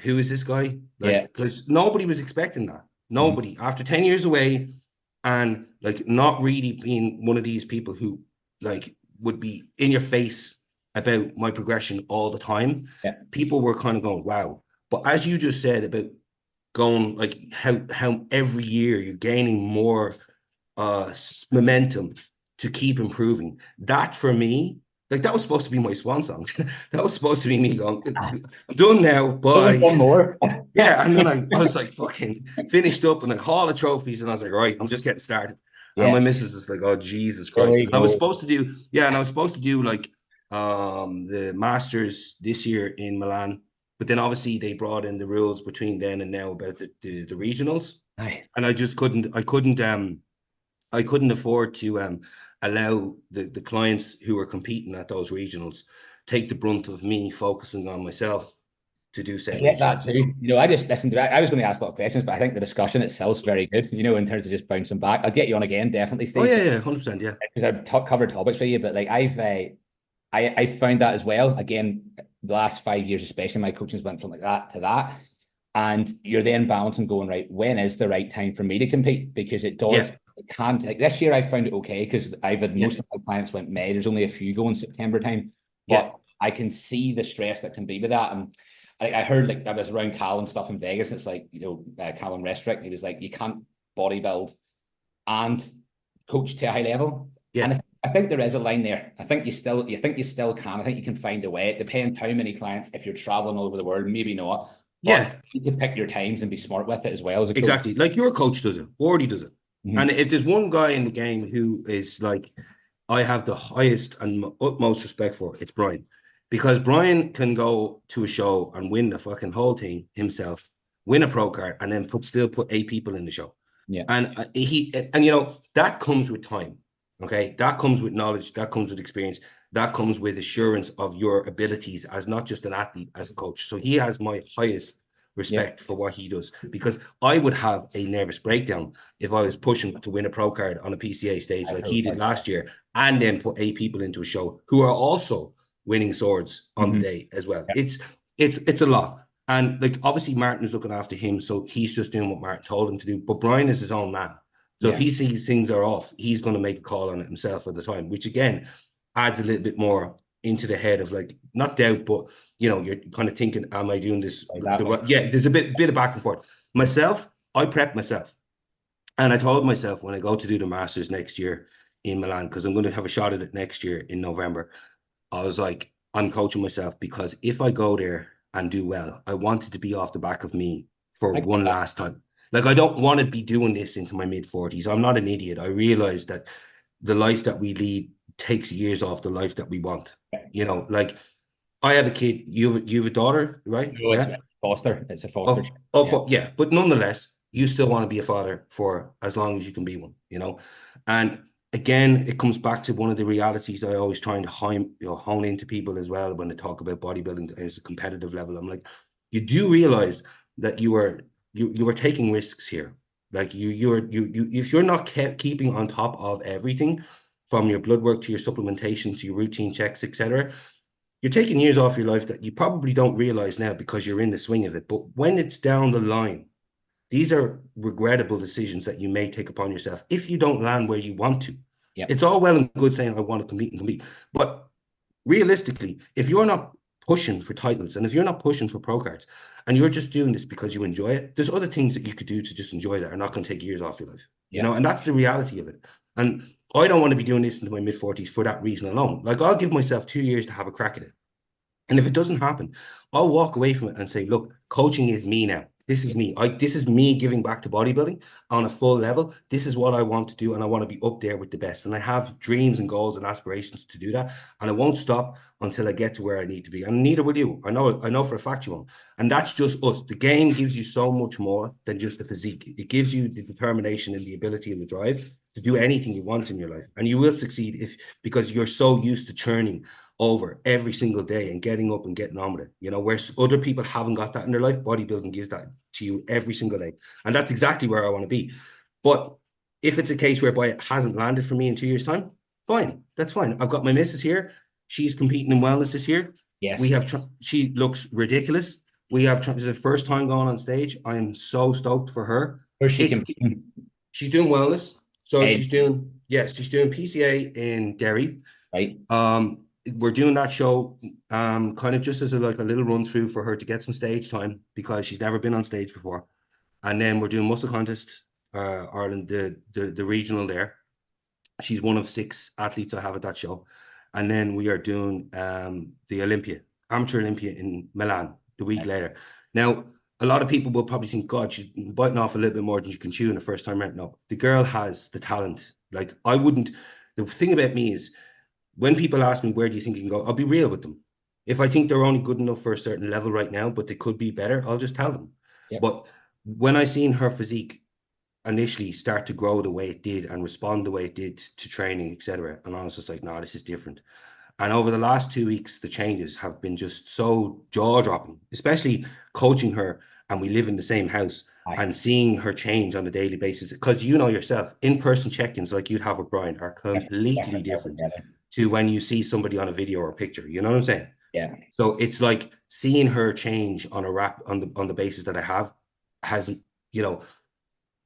who is this guy? Like, because nobody was expecting that. Nobody. After 10 years away and like not really being one of these people who like would be in your face about my progression all the time, people were kind of going, wow. But as you just said about going like how every year you're gaining more momentum to keep improving. That for me, like that was supposed to be my swan song. That was supposed to be me going, I'm done now, bye. One more. Yeah, and then I was like fucking finished up and a haul of trophies, and I was like, right, I'm just getting started. And my missus is like, oh Jesus Christ. And I was supposed to do like the Masters this year in Milan, but then obviously they brought in the rules between then and now about the regionals. Nice. And I just couldn't afford to allow the clients who were competing at those regionals take the brunt of me focusing on myself to do so. I get that too. You know, I just listened to it. I was going to ask a lot of questions, but I think the discussion itself is very good, you know, in terms of just bouncing back. I'll get you on again, definitely, Steve. Oh, yeah, 100%, yeah. Because I've covered topics for you, but like I found that as well. Again, the last 5 years, especially, my coaching's went from like that to that. And you're then balancing going, right, when is the right time for me to compete? Because it does, it can't, like this year I found it okay because I've had most of my clients went May. There's only a few going September time. But I can see the stress that can be with that. And I heard, like, I was around Cal and stuff in Vegas. It's like, you know, Callum Restrick, he was like, you can't bodybuild and coach to a high level. Yeah. And I think there is a line there. I think you still can. I think you can find a way. It depends how many clients, if you're traveling all over the world, maybe not. but Yeah, you can pick your times and be smart with it as well as a coach. exactly. Like your coach does it, Wardy does it. And if there's one guy in the game who is like, I have the highest and utmost respect for, it's Brian. Because Brian can go to a show and win the fucking whole thing himself, win a pro card, and then still put 8 people in the show. Yeah. And you know, that comes with time. Okay. That comes with knowledge, that comes with experience, that comes with assurance of your abilities as not just an athlete, as a coach. So he has my highest respect for what he does, because I would have a nervous breakdown if I was pushing to win a pro card on a PCA stage like he did last year, and then put 8 people into a show who are also winning swords on the day as well. It's a lot. And like obviously Martin's looking after him, so he's just doing what Martin told him to do. But Brian is his own man. So if he sees things are off, he's going to make a call on it himself at the time, which again adds a little bit more into the head of like, not doubt, but you know, you're kind of thinking, am I doing this? Yeah, there's a bit of back and forth. Myself, I prepped myself. And I told myself when I go to do the Masters next year in Milan, because I'm going to have a shot at it next year in November, I was like, I'm coaching myself, because if I go there and do well, I want it to be off the back of me for one last time. Like, I don't want to be doing this into my mid-40s. I'm not an idiot. I realize that the life that we lead takes years off the life that we want. You know, like I have a kid. You have a daughter, right? No, it's a foster. It's a foster. Yeah. But nonetheless, you still want to be a father for as long as you can be one, you know? And again, it comes back to one of the realities I always try to hone into people as well when they talk about bodybuilding as a competitive level. I'm like, you do realize that you are taking risks here. Like if you're not keeping on top of everything, from your blood work to your supplementation to your routine checks, etc., you're taking years off your life that you probably don't realize now because you're in the swing of it. But when it's down the line, these are regrettable decisions that you may take upon yourself if you don't land where you want to. It's all well and good saying, I want to compete. But realistically, if you're not pushing for titles and if you're not pushing for pro cards and you're just doing this because you enjoy it, there's other things that you could do to just enjoy that are not going to take years off your life. You know, and that's the reality of it. And I don't want to be doing this into my mid-40s for that reason alone. Like, I'll give myself 2 years to have a crack at it. And if it doesn't happen, I'll walk away from it and say, look, coaching is me now. This is me. This is me giving back to bodybuilding on a full level. This is what I want to do, and I want to be up there with the best. And I have dreams and goals and aspirations to do that. And I won't stop until I get to where I need to be. And neither will you. I know for a fact you won't. And that's just us. The game gives you so much more than just the physique. It gives you the determination and the ability and the drive to do anything you want in your life. And you will succeed because you're so used to churning over every single day and getting up and getting on with it. You know, where other people haven't got that in their life, bodybuilding gives that to you every single day. And that's exactly where I want to be. But if it's a case whereby it hasn't landed for me in 2 years' time, fine. That's fine. I've got my missus here. She's competing in wellness this year. Yes. She looks ridiculous. This is the first time going on stage. I am so stoked for her. She's doing wellness. So she's doing PCA in Derry. Right. We're doing that show kind of just as a little run through for her to get some stage time, because she's never been on stage before. And then we're doing Muscle Contest Ireland, the regional there. She's one of 6 athletes I have at that show. And then we are doing the Amateur Olympia in Milan the week later. Now, a lot of people will probably think, God, she's biting off a little bit more than you can chew in the first time around. No, the girl has the talent. Like, the thing about me is, when people ask me, where do you think you can go? I'll be real with them. If I think they're only good enough for a certain level right now, but they could be better, I'll just tell them. Yep. But when I seen her physique initially start to grow the way it did and respond the way it did to training, etc., and I was just like, no, this is different. And over the last 2 weeks, the changes have been just so jaw-dropping, especially coaching her, and we live in the same house, and seeing her change on a daily basis. Because you know yourself, in-person check-ins like you'd have with Brian are completely different to when you see somebody on a video or a picture. You know what I'm saying? Yeah. So it's like seeing her change on on the basis that I have has, you know,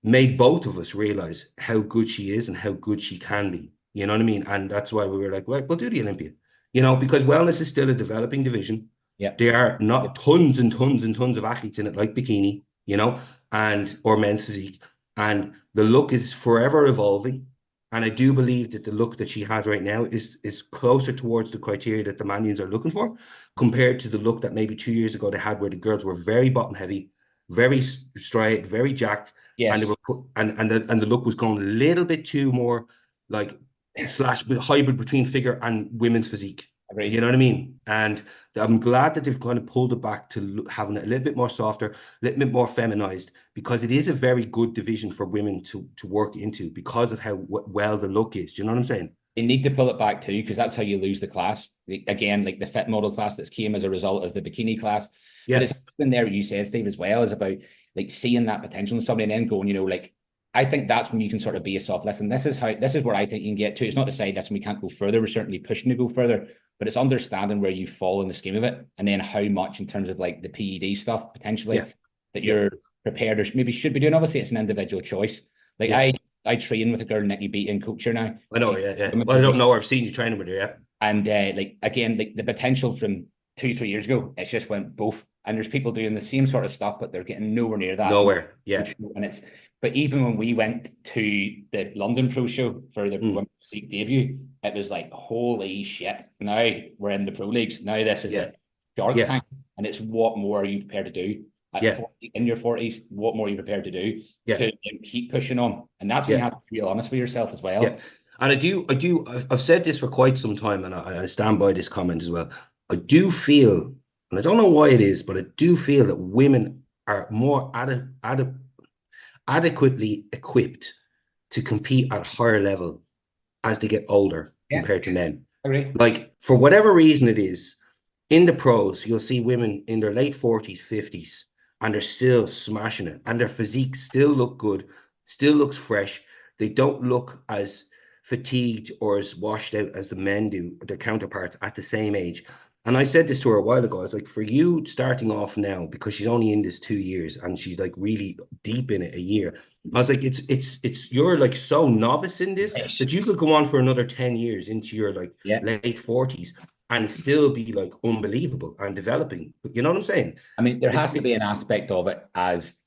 made both of us realize how good she is and how good she can be. You know what I mean? And that's why we were like, well, we'll do the Olympia. You know, because wellness is still a developing division. Yeah. There are not tons and tons and tons of athletes in it, like bikini, you know, or men's physique. And the look is forever evolving. And I do believe that the look that she has right now is closer towards the criteria that the Man Unions are looking for, compared to the look that maybe 2 years ago they had, where the girls were very bottom heavy, very straight, very jacked, and they Yes, were put, and the look was going a little bit too more like slash hybrid between figure and women's physique. You agreed. know what I mean? And I'm glad that they've kind of pulled it back to having it a little bit more softer, a little bit more feminized, because it is a very good division for women to work into because of how well the look is. Do you know what I'm saying? They need to pull it back too, because that's how you lose the class. Again, like the fit model class that came as a result of the bikini class. But Yeah, it's in there, you said, Steve, as well, is about like seeing that potential in somebody and then going, like, I think that's when you can sort of be a soft listen. This is where I think you can get to. It's not to say listen, we can't go further. We're certainly pushing to go further, but it's understanding where you fall in the scheme of it, and then how much in terms of like the PED stuff potentially yeah, that yeah, you're prepared or maybe should be doing. Obviously, it's an individual choice. Like yeah. I train with a girl, Nikki Beat, in coach her now. I know, She's yeah, yeah. women's Well, I don't physique. know. I've seen you training with her, yeah. And like again, like the potential from 2, 3 years ago, it's just went both. And there's people doing the same sort of stuff, but they're getting nowhere near that. Nowhere, yeah. And it's, but even when we went to the London Pro Show for the Mm, women's physique debut, it was like, holy shit! Now we're in the pro leagues. Now this is yeah, a Shark yeah, Tank, and it's what more are you prepared to do at yeah, 40, in your 40s? What more are you prepared to do yeah, to keep pushing on? And that's when you yeah, have to be real honest with yourself as yeah. well. And I've said this for quite some time, and I stand by this comment as well. I do feel, and I don't know why it is, but I do feel that women are more adequately equipped to compete at a higher level as they get older Yeah, compared to men. agree. Like, for whatever reason it is, in the pros, you'll see women in their late 40s, 50s, and they're still smashing it. And their physique still look good, still looks fresh. They don't look as fatigued or as washed out as the men do, their counterparts at the same age. And I said this to her a while ago. I was like, for you starting off now, because she's only in this 2 years and she's like really deep in it a year. I was like, it's you're like so novice in this that you could go on for another 10 years into your like Yeah. late 40s and still be like unbelievable and developing. You know what I'm saying? I mean, there has to It's be an aspect of it as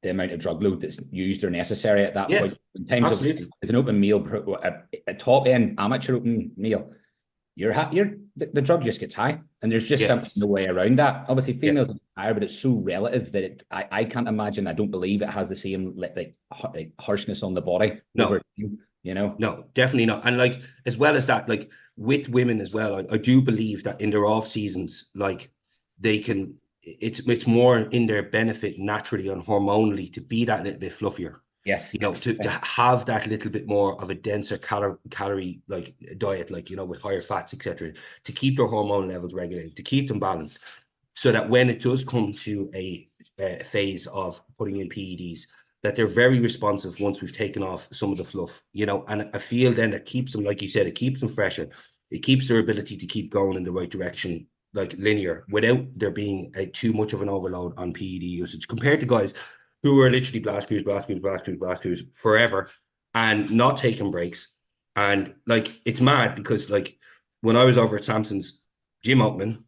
the amount of drug load that's used or necessary at that yeah, point. In terms of absolutely. as an open meal, a top end amateur open meal, the drug just gets high, and there's just Yeah, simply no way around that. Obviously, yeah. females are higher, but it's so relative that I can't imagine. I don't believe it has the same like harshness on the body over No, time, you know. no, definitely not. And like as well as that, like with women as well, I do believe that in their off seasons, like they can, it's more in their benefit naturally and hormonally to be that little bit fluffier. Yes, You know, to have that little bit more of a denser calorie like diet, like with higher fats, etc., to keep their hormone levels regulated, to keep them balanced, so that when it does come to a phase of putting in PEDs, that they're very responsive once we've taken off some of the fluff, and I feel then it keeps them, like you said, it keeps them fresher. It keeps their ability to keep going in the right direction, like linear, without there being too much of an overload on PED usage compared to guys who are literally blast crews forever and not taking breaks. And like, it's mad because like when I was over at Samson's gym opening,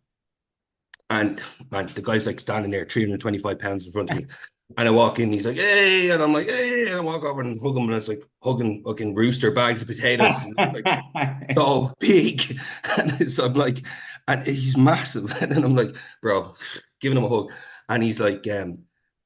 and man, the guy's like standing there, 325 pounds in front of me. And I walk in, he's like, hey, and I'm like, hey, and I walk over and hug him, and it's like hugging fucking rooster bags of potatoes. Like, so big. And so I'm like, and he's massive. And then I'm like, bro, giving him a hug. And he's like,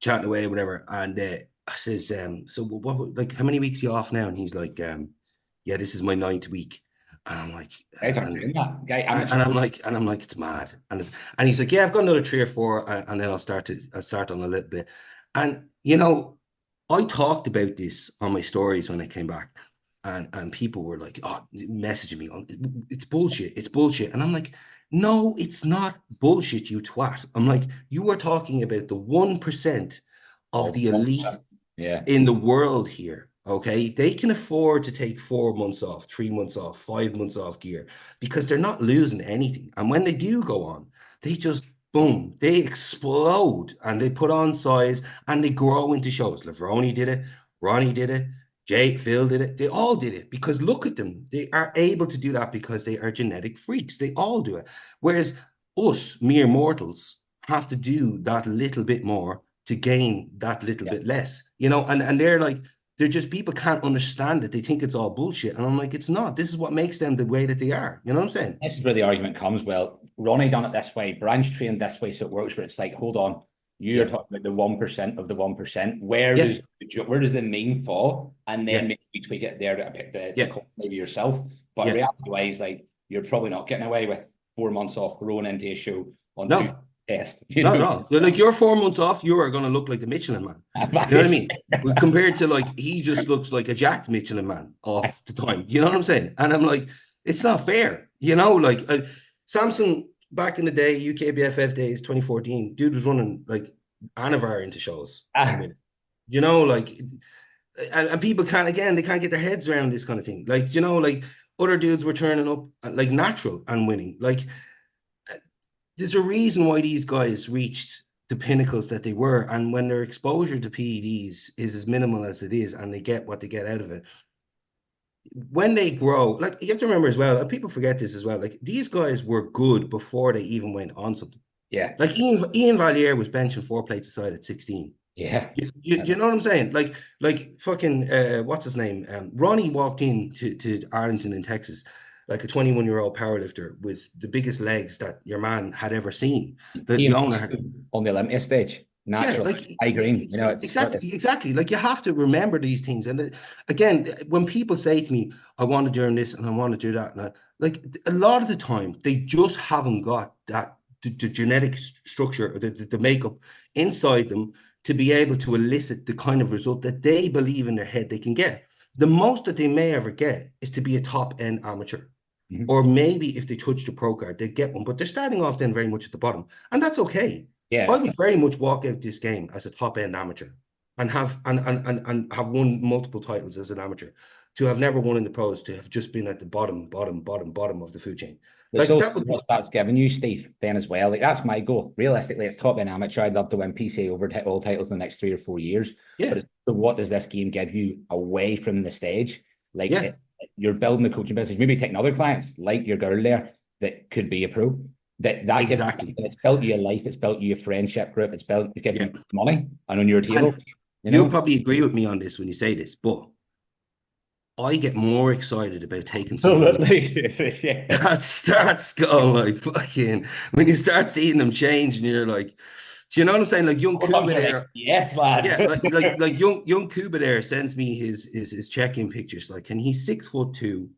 chatting away, whatever. And I says, so what, like, how many weeks are you off now? And he's like, yeah, this is my 9th week. And I'm like, guys aren't doing that. Guy amateur. and I'm like, it's mad. And he's like, yeah, I've got another 3 or 4, and then I'll start on a little bit. And I talked about this on my stories when I came back, and people were like, oh, messaging me on, it's bullshit, it's bullshit. And I'm like, no, it's not bullshit, you twat. I'm like, you are talking about the 1% of the elite Yeah. in the world here. Okay, they can afford to take 4 months off, 3 months off, 5 months off gear because they're not losing anything. And when they do go on, they just boom, they explode and they put on size and they grow into shows. Lavroni did it, Ronnie did it, Phil did it. They all did it because look at them. They are able to do that because they are genetic freaks. They all do it. Whereas us, mere mortals, have to do that little bit more to gain that little bit less, and they're like, They're just, people can't understand it. They think it's all bullshit. And I'm like, it's not. This is what makes them the way that they are. You know what I'm saying? This is where the argument comes. Well, Ronnie done it this way, Branch trained this way, so it works. But it's like, hold on, you're talking about the 1% of the 1%. Where does the mean fall? And then maybe we tweak it there to pick the maybe yourself. But reality-wise, like, you're probably not getting away with 4 months off growing into a show on two tests. Not at all. Like, you're 4 months off, you are going to look like the Michelin Man. You know what I mean? Compared to, like, he just looks like a jacked Michelin Man off the time. You know what I'm saying? And I'm like, it's not fair. You know, like, Samson, back in the day, UKBFF days, 2014, dude was running, like, Anavar into shows. I mean, you know, like, and people can't get their heads around this kind of thing. Like, you know, like, other dudes were turning up, like, natural and winning. Like, there's a reason why these guys reached the pinnacles that they were. And when their exposure to PEDs is as minimal as it is, and they get what they get out of it, when they grow, like, you have to remember as well, and people forget this as well, like, these guys were good before they even went on something. Yeah. Like, Ian Valier was benching 4 plates aside at 16. Yeah. You know what I'm saying? Like fucking, what's his name? Ronnie walked in to Arlington in Texas, like a 21-year-old powerlifter with the biggest legs that your man had ever seen. The owner had, on the Olympia stage, natural, like, high green. You know, exactly. Like, you have to remember these things. And again, when people say to me, "I want to do this and I want to do that," and like, a lot of the time, they just haven't got that the genetic structure, or the makeup inside them to be able to elicit the kind of result that they believe in their head they can get. The most that they may ever get is to be a top-end amateur. Or maybe if they touch the pro card, they get one, but they're starting off then very much at the bottom, and that's okay. I would very much walk out this game as a top-end amateur and have won multiple titles as an amateur, to have never won in the pros, to have just been at the bottom of the food chain. Like, that would what that's given you, Steve, then as well. Like, that's my goal. Realistically, it's top end amateur. I'd love to win PCA over all titles in the next 3 or 4 years. But what does this game give you away from the stage? Like, you're building the coaching business. Maybe taking other clients, like your girl there, that could be a pro. That exactly. It's built you a life. It's built you a friendship group. It's built to give you money and on your table. You'll probably agree with me on this when you say this, but I get more excited about taking something that starts going like fucking, when you start seeing them change, and you're like, do you know what I'm saying? Like, young Cuba there, yes, lad. Yeah, like young Cuba there sends me his check-in pictures. Like, and he's 6'2",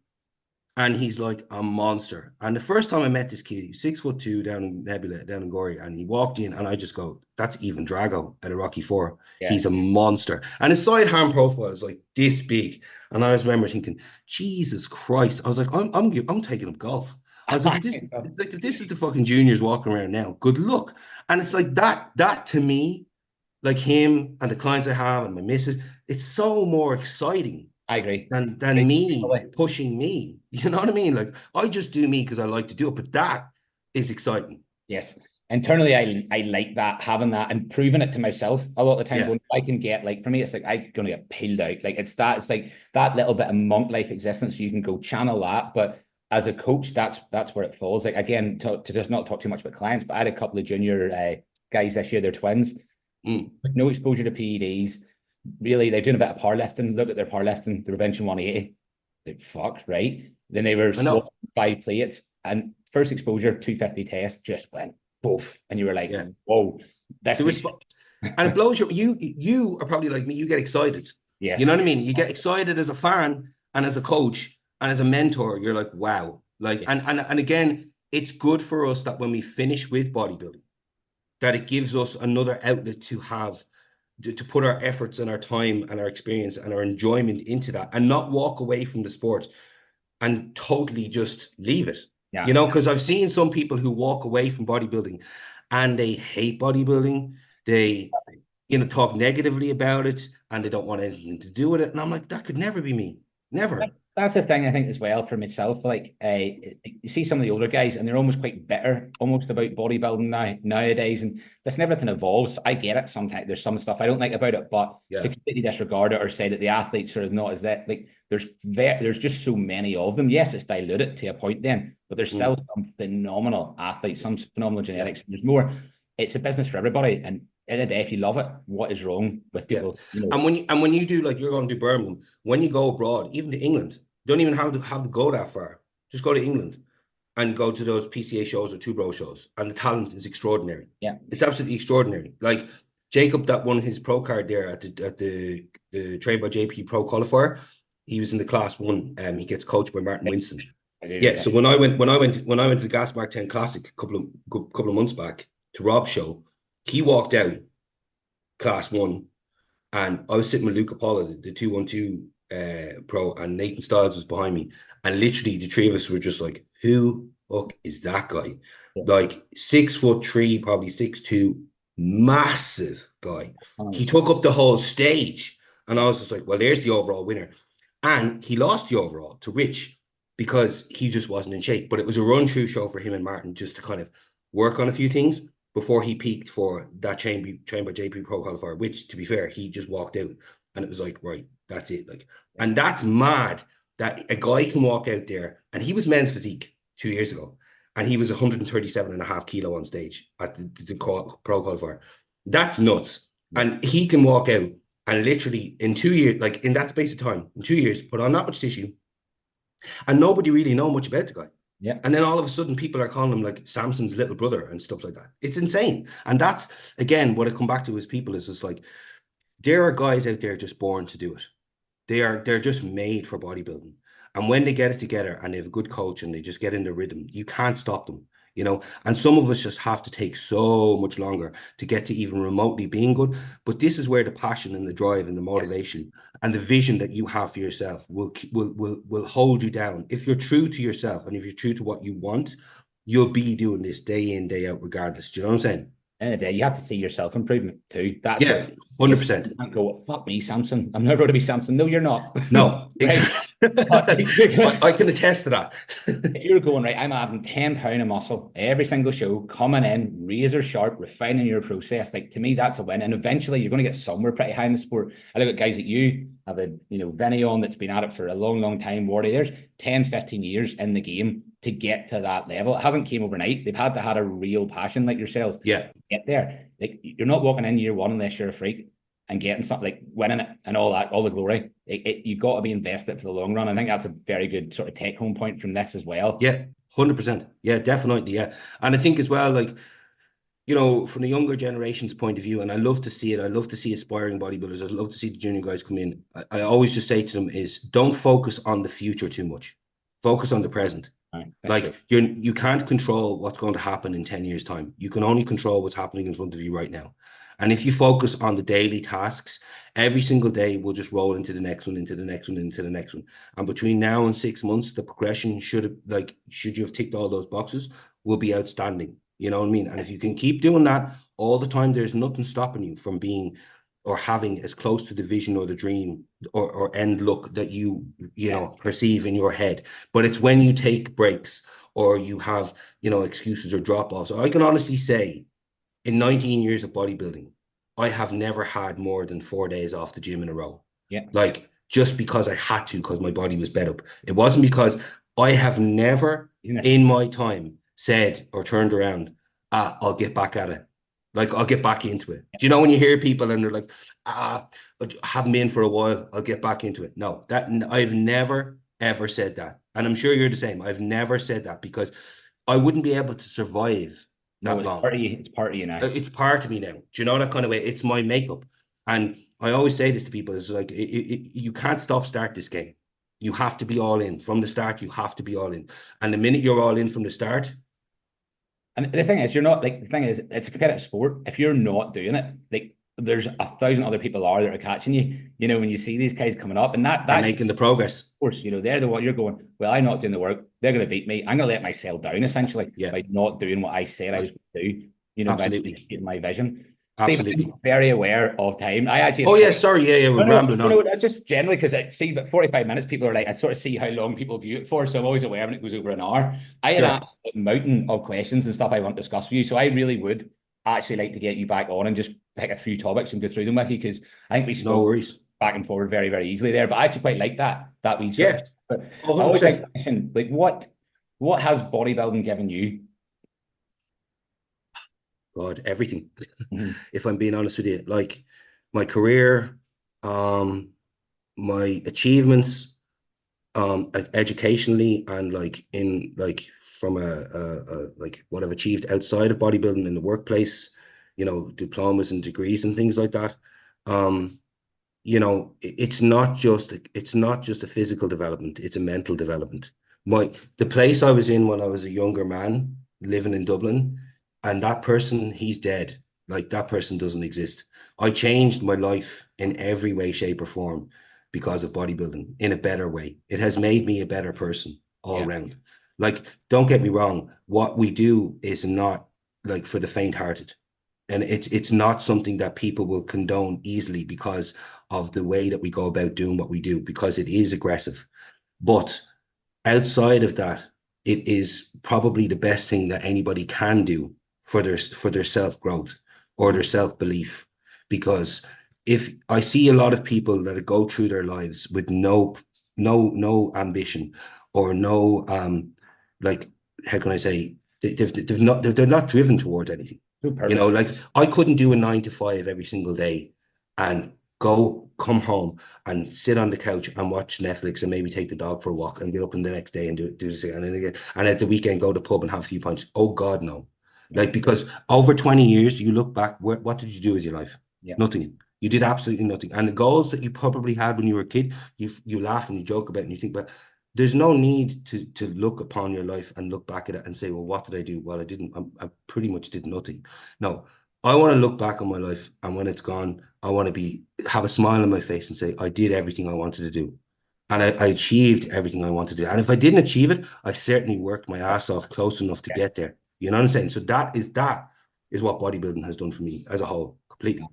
and he's like a monster. And the first time I met this kid, he's 6'2", down in Nebula, down in Gory, and he walked in, and I just go, that's even Drago at a Rocky 4. He's a monster. And his side hand profile is like this big. And I remember thinking, Jesus Christ. I was like, I'm taking up golf. I was like, if this is the fucking juniors walking around now, good luck. And it's like that to me, like him and the clients I have and my missus, it's so more exciting. I agree. Than me pushing me. You know what I mean? Like, I just do me because I like to do it, but that is exciting. Yes. Internally, I like that, having that and proving it to myself a lot of the time. When I can get, like, for me, it's like, I'm going to get peeled out. Like, it's like that little bit of monk life existence. You can go channel that. But as a coach, that's where it falls. Like, again, to just not talk too much about clients, but I had a couple of junior guys this year, they're twins, with no exposure to PEDs. Really, they're doing a bit of powerlifting. Look at their powerlifting. They were benching 180. They fucked, right? Then they were 5 plates, and first exposure, 250 test, just went both. And you were like, whoa, that's and it blows you are probably like me, you get excited. Yes. You know what I mean? You get excited as a fan and as a coach and as a mentor. You're like, wow. Like, and again, it's good for us that when we finish with bodybuilding, that it gives us another outlet to have to put our efforts and our time and our experience and our enjoyment into that, and not walk away from the sport and totally just leave it. You know, because I've seen some people who walk away from bodybuilding and they hate bodybuilding. They, talk negatively about it, and they don't want anything to do with it. And I'm like, that could never be me. Never. That's the thing, I think, as well, for myself. Like, you see some of the older guys, and they're almost quite bitter, almost about bodybuilding nowadays. And listen, everything evolves. I get it. Sometimes there's some stuff I don't like about it, but to completely disregard it or say that the athletes are not as that, like, there's just so many of them. Yes, it's diluted to a point then, but there's still some phenomenal athletes, some phenomenal genetics. There's more. It's a business for everybody, and end of the day, if you love it, what is wrong with people? You know, And when you do, like, you're going to do Birmingham, when you go abroad, even to England, don't even have to go that far. Just go to England and go to those PCA shows or Two Bro shows, and the talent is extraordinary. Yeah, it's absolutely extraordinary. Like Jacob, that won his pro card there at the Train by JP Pro qualifier. He was in the class 1. He gets coached by Martin Winston. Yeah. So when I went to the Gasmark 10 Classic a couple of months back to Rob's show, he walked out class 1, and I was sitting with Luca Paula, the 212 pro, and Nathan Styles was behind me, and literally the three of us were just like, who the fuck is that guy? Yeah. Like 6'3", probably 6'2", massive guy. He took up the whole stage, and I was just like, well, there's the overall winner. And he lost the overall to Rich because he just wasn't in shape. But it was a run-through show for him and Martin just to kind of work on a few things before he peaked for that Train by JP Pro qualifier, which, to be fair, he just walked out, and it was like, right, that's it. Like, and that's mad that a guy can walk out there, and he was men's physique 2 years ago, and he was 137.5 kilo on stage at the pro qualifier. That's nuts. And he can walk out and literally in 2 years, like in that space of time, in 2 years, put on that much tissue, and nobody really know much about the guy. Yeah. And then all of a sudden people are calling him like Samson's little brother and stuff like that. It's insane. And that's, again, what I come back to is people is just like, there are guys out there just born to do it. They're just made for bodybuilding. And when they get it together and they have a good coach and they just get in the rhythm, you can't stop them, you know. And some of us just have to take so much longer to get to even remotely being good. But this is where the passion and the drive and the motivation and the vision that you have for yourself will hold you down. If you're true to yourself and if you're true to what you want, you'll be doing this day in, day out, regardless. Do you know what I'm saying? End of the day, you have to see your self improvement too. That's 100%. You can't go, fuck me, Samson. I'm never going to be Samson. No, you're not. No, I can attest to that. If you're going, right, I'm adding 10 pounds of muscle every single show, coming in, razor sharp, refining your process. Like, to me, that's a win. And eventually you're going to get somewhere pretty high in the sport. I look at guys like you, have a, Rennie on that's been at it for a long, long time. Warriors, 10, 15 years in the game to get to that level. It hasn't came overnight. They've had to have a real passion like yourselves. Yeah. To get there. Like, you're not walking in year one unless you're a freak and getting something like winning it and all that, all the glory. You got to be invested for the long run. I think that's a very good sort of take home point from this as well. Yeah, 100%. Yeah, definitely. Yeah. And I think as well, like, from the younger generation's point of view, and I love to see it. I love to see aspiring bodybuilders. I love to see the junior guys come in. I always just say to them is, don't focus on the future too much. Focus on the present. Right, like you can't control what's going to happen in 10 years time. You can only control what's happening in front of you right now. And if you focus on the daily tasks, every single day will just roll into the next one, into the next one, into the next one. And between now and 6 months, the progression should you have ticked all those boxes, will be outstanding. You know what I mean? And if you can keep doing that all the time, there's nothing stopping you from being or having as close to the vision or the dream or end look that you perceive in your head. But it's when you take breaks or you have, excuses or drop-offs. I can honestly say, in 19 years of bodybuilding, I have never had more than 4 days off the gym in a row. Yeah. Like, just because I had to, because my body was bed up. It wasn't because I have never in my time said or turned around, I'll get back at it. Like, I'll get back into it. Do you know when you hear people and they're like, haven't been for a while, I'll get back into it. No, I've never, ever said that. And I'm sure you're the same. I've never said that because I wouldn't be able to survive that long. It's part of you now. It's part of me now. Do you know that kind of way? It's my makeup. And I always say this to people, it's like, you can't start this game. You have to be all in. From the start, you have to be all in. And the minute you're all in from the start. And the thing is, it's a competitive sport. If you're not doing it, like, there's 1,000 other people that are catching you. When you see these guys coming up, and that's making the progress. Of course, they're the one you're going, well, I'm not doing the work. They're going to beat me. I'm going to let myself down, essentially, by not doing what I said I was going to do. Absolutely. By getting my vision. Absolutely. Steve, I'm very aware of time. I actually. Oh, yeah, sorry. Yeah, we're rambling on. Just generally, because I see, but 45 minutes, people are like, I sort of see how long people view it for. So I'm always aware when it goes over an hour. I have a mountain of questions and stuff I want to discuss with you. So I really would actually like to get you back on and just pick a few topics and go through them with you, because I think we spoke no worries. Back and forward very, very easily there. But I actually quite like that we yeah. But I always like, what has bodybuilding given you? God, everything. Mhm. If I'm being honest with you, like my career, my achievements, educationally, and like in like from like what I've achieved outside of bodybuilding in the workplace, diplomas and degrees and things like that. Um, it's not just a physical development, it's a mental development. The place I was in when I was a younger man living in Dublin, and that person, he's dead. Like that person doesn't exist. I changed my life in every way, shape, or form because of bodybuilding in a better way. It has made me a better person all Yeah. around. Like, don't get me wrong, what we do is not like for the faint-hearted. And it's not something that people will condone easily because of the way that we go about doing what we do, because it is aggressive. But outside of that, it is probably the best thing that anybody can do for their self-growth or their self-belief. Because if I see a lot of people that go through their lives with no ambition, or no like, how can I say, they're not driven towards anything. No purpose. Like I couldn't do a 9 to 5 every single day and come home and sit on the couch and watch Netflix and maybe take the dog for a walk and get up in the next day and do this again and again. And at the weekend, go to the pub and have a few pints. Oh God, no. Yeah. Like, because over 20 years, you look back, what did you do with your life? Yeah. Nothing. You did absolutely nothing. And the goals that you probably had when you were a kid, you laugh and you joke about it and you think, but there's no need to look upon your life and look back at it and say, well, what did I do? Well, I didn't. I pretty much did nothing. No, I want to look back on my life, and when it's gone, I want to have a smile on my face and say, I did everything I wanted to do. And I achieved everything I wanted to do. And if I didn't achieve it, I certainly worked my ass off close enough to get there. You know what I'm saying? So that is what bodybuilding has done for me as a whole, completely.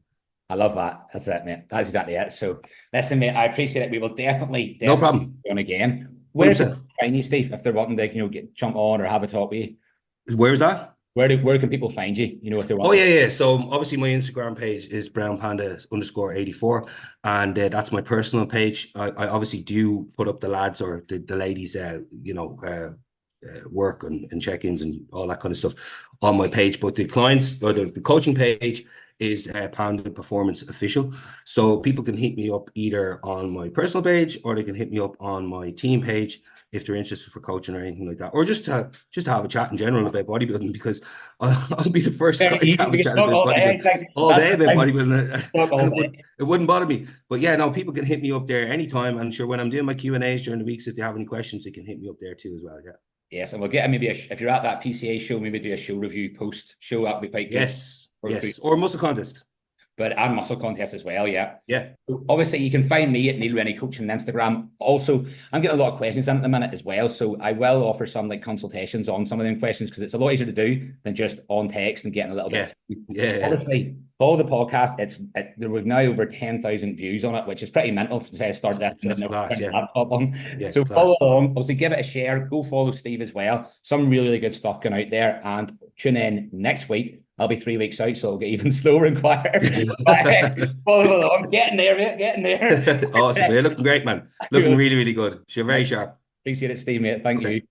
I love that. That's it, mate. That's exactly it. So listen, mate, I appreciate it. We will definitely No problem. go on again. Where can 100%. people find you, Steve, if they're wanting to, jump on or have a talk with you? Where is that? Where can people find you? If they want. Oh yeah. So obviously my Instagram page is brownpanda_84, and that's my personal page. I obviously do put up the lads or the ladies, work and check-ins and all that kind of stuff on my page. But the clients or the coaching page is Panda Performance Official. So people can hit me up either on my personal page, or they can hit me up on my team page if they're interested for coaching or anything like that, or just to have a chat in general about bodybuilding, because I'll be the first guy to have a chat about bodybuilding all day about bodybuilding, and it wouldn't bother me. But yeah, no, people can hit me up there anytime. I'm sure when I'm doing my Q&As during the weeks, if they have any questions, they can hit me up there too as well. Yeah. Yes, and we'll get maybe if you're at that PCA show, maybe do a show review post show. That'd be quite good. Yes, or muscle contest. But and muscle contest as well, yeah. Yeah. So obviously, you can find me at Neil Rennie Coaching on Instagram. Also, I'm getting a lot of questions in at the minute as well, so I will offer some like consultations on some of them questions, because it's a lot easier to do than just on text and getting a little bit. Yeah. Obviously, follow the podcast. There were now over 10,000 views on it, which is pretty mental to say I started that. That's class, yeah. Laptop on. Yeah, so class. follow along. Obviously, give it a share. Go follow Steve as well. Some really good stuff going out there, and tune in next week. I'll be 3 weeks out, so it'll get even slower and quieter. Follow along. Getting there, mate. Getting there. Awesome. You're looking great, man. Looking really, really good. You're very sharp. Appreciate it, Steve, mate. Thank you.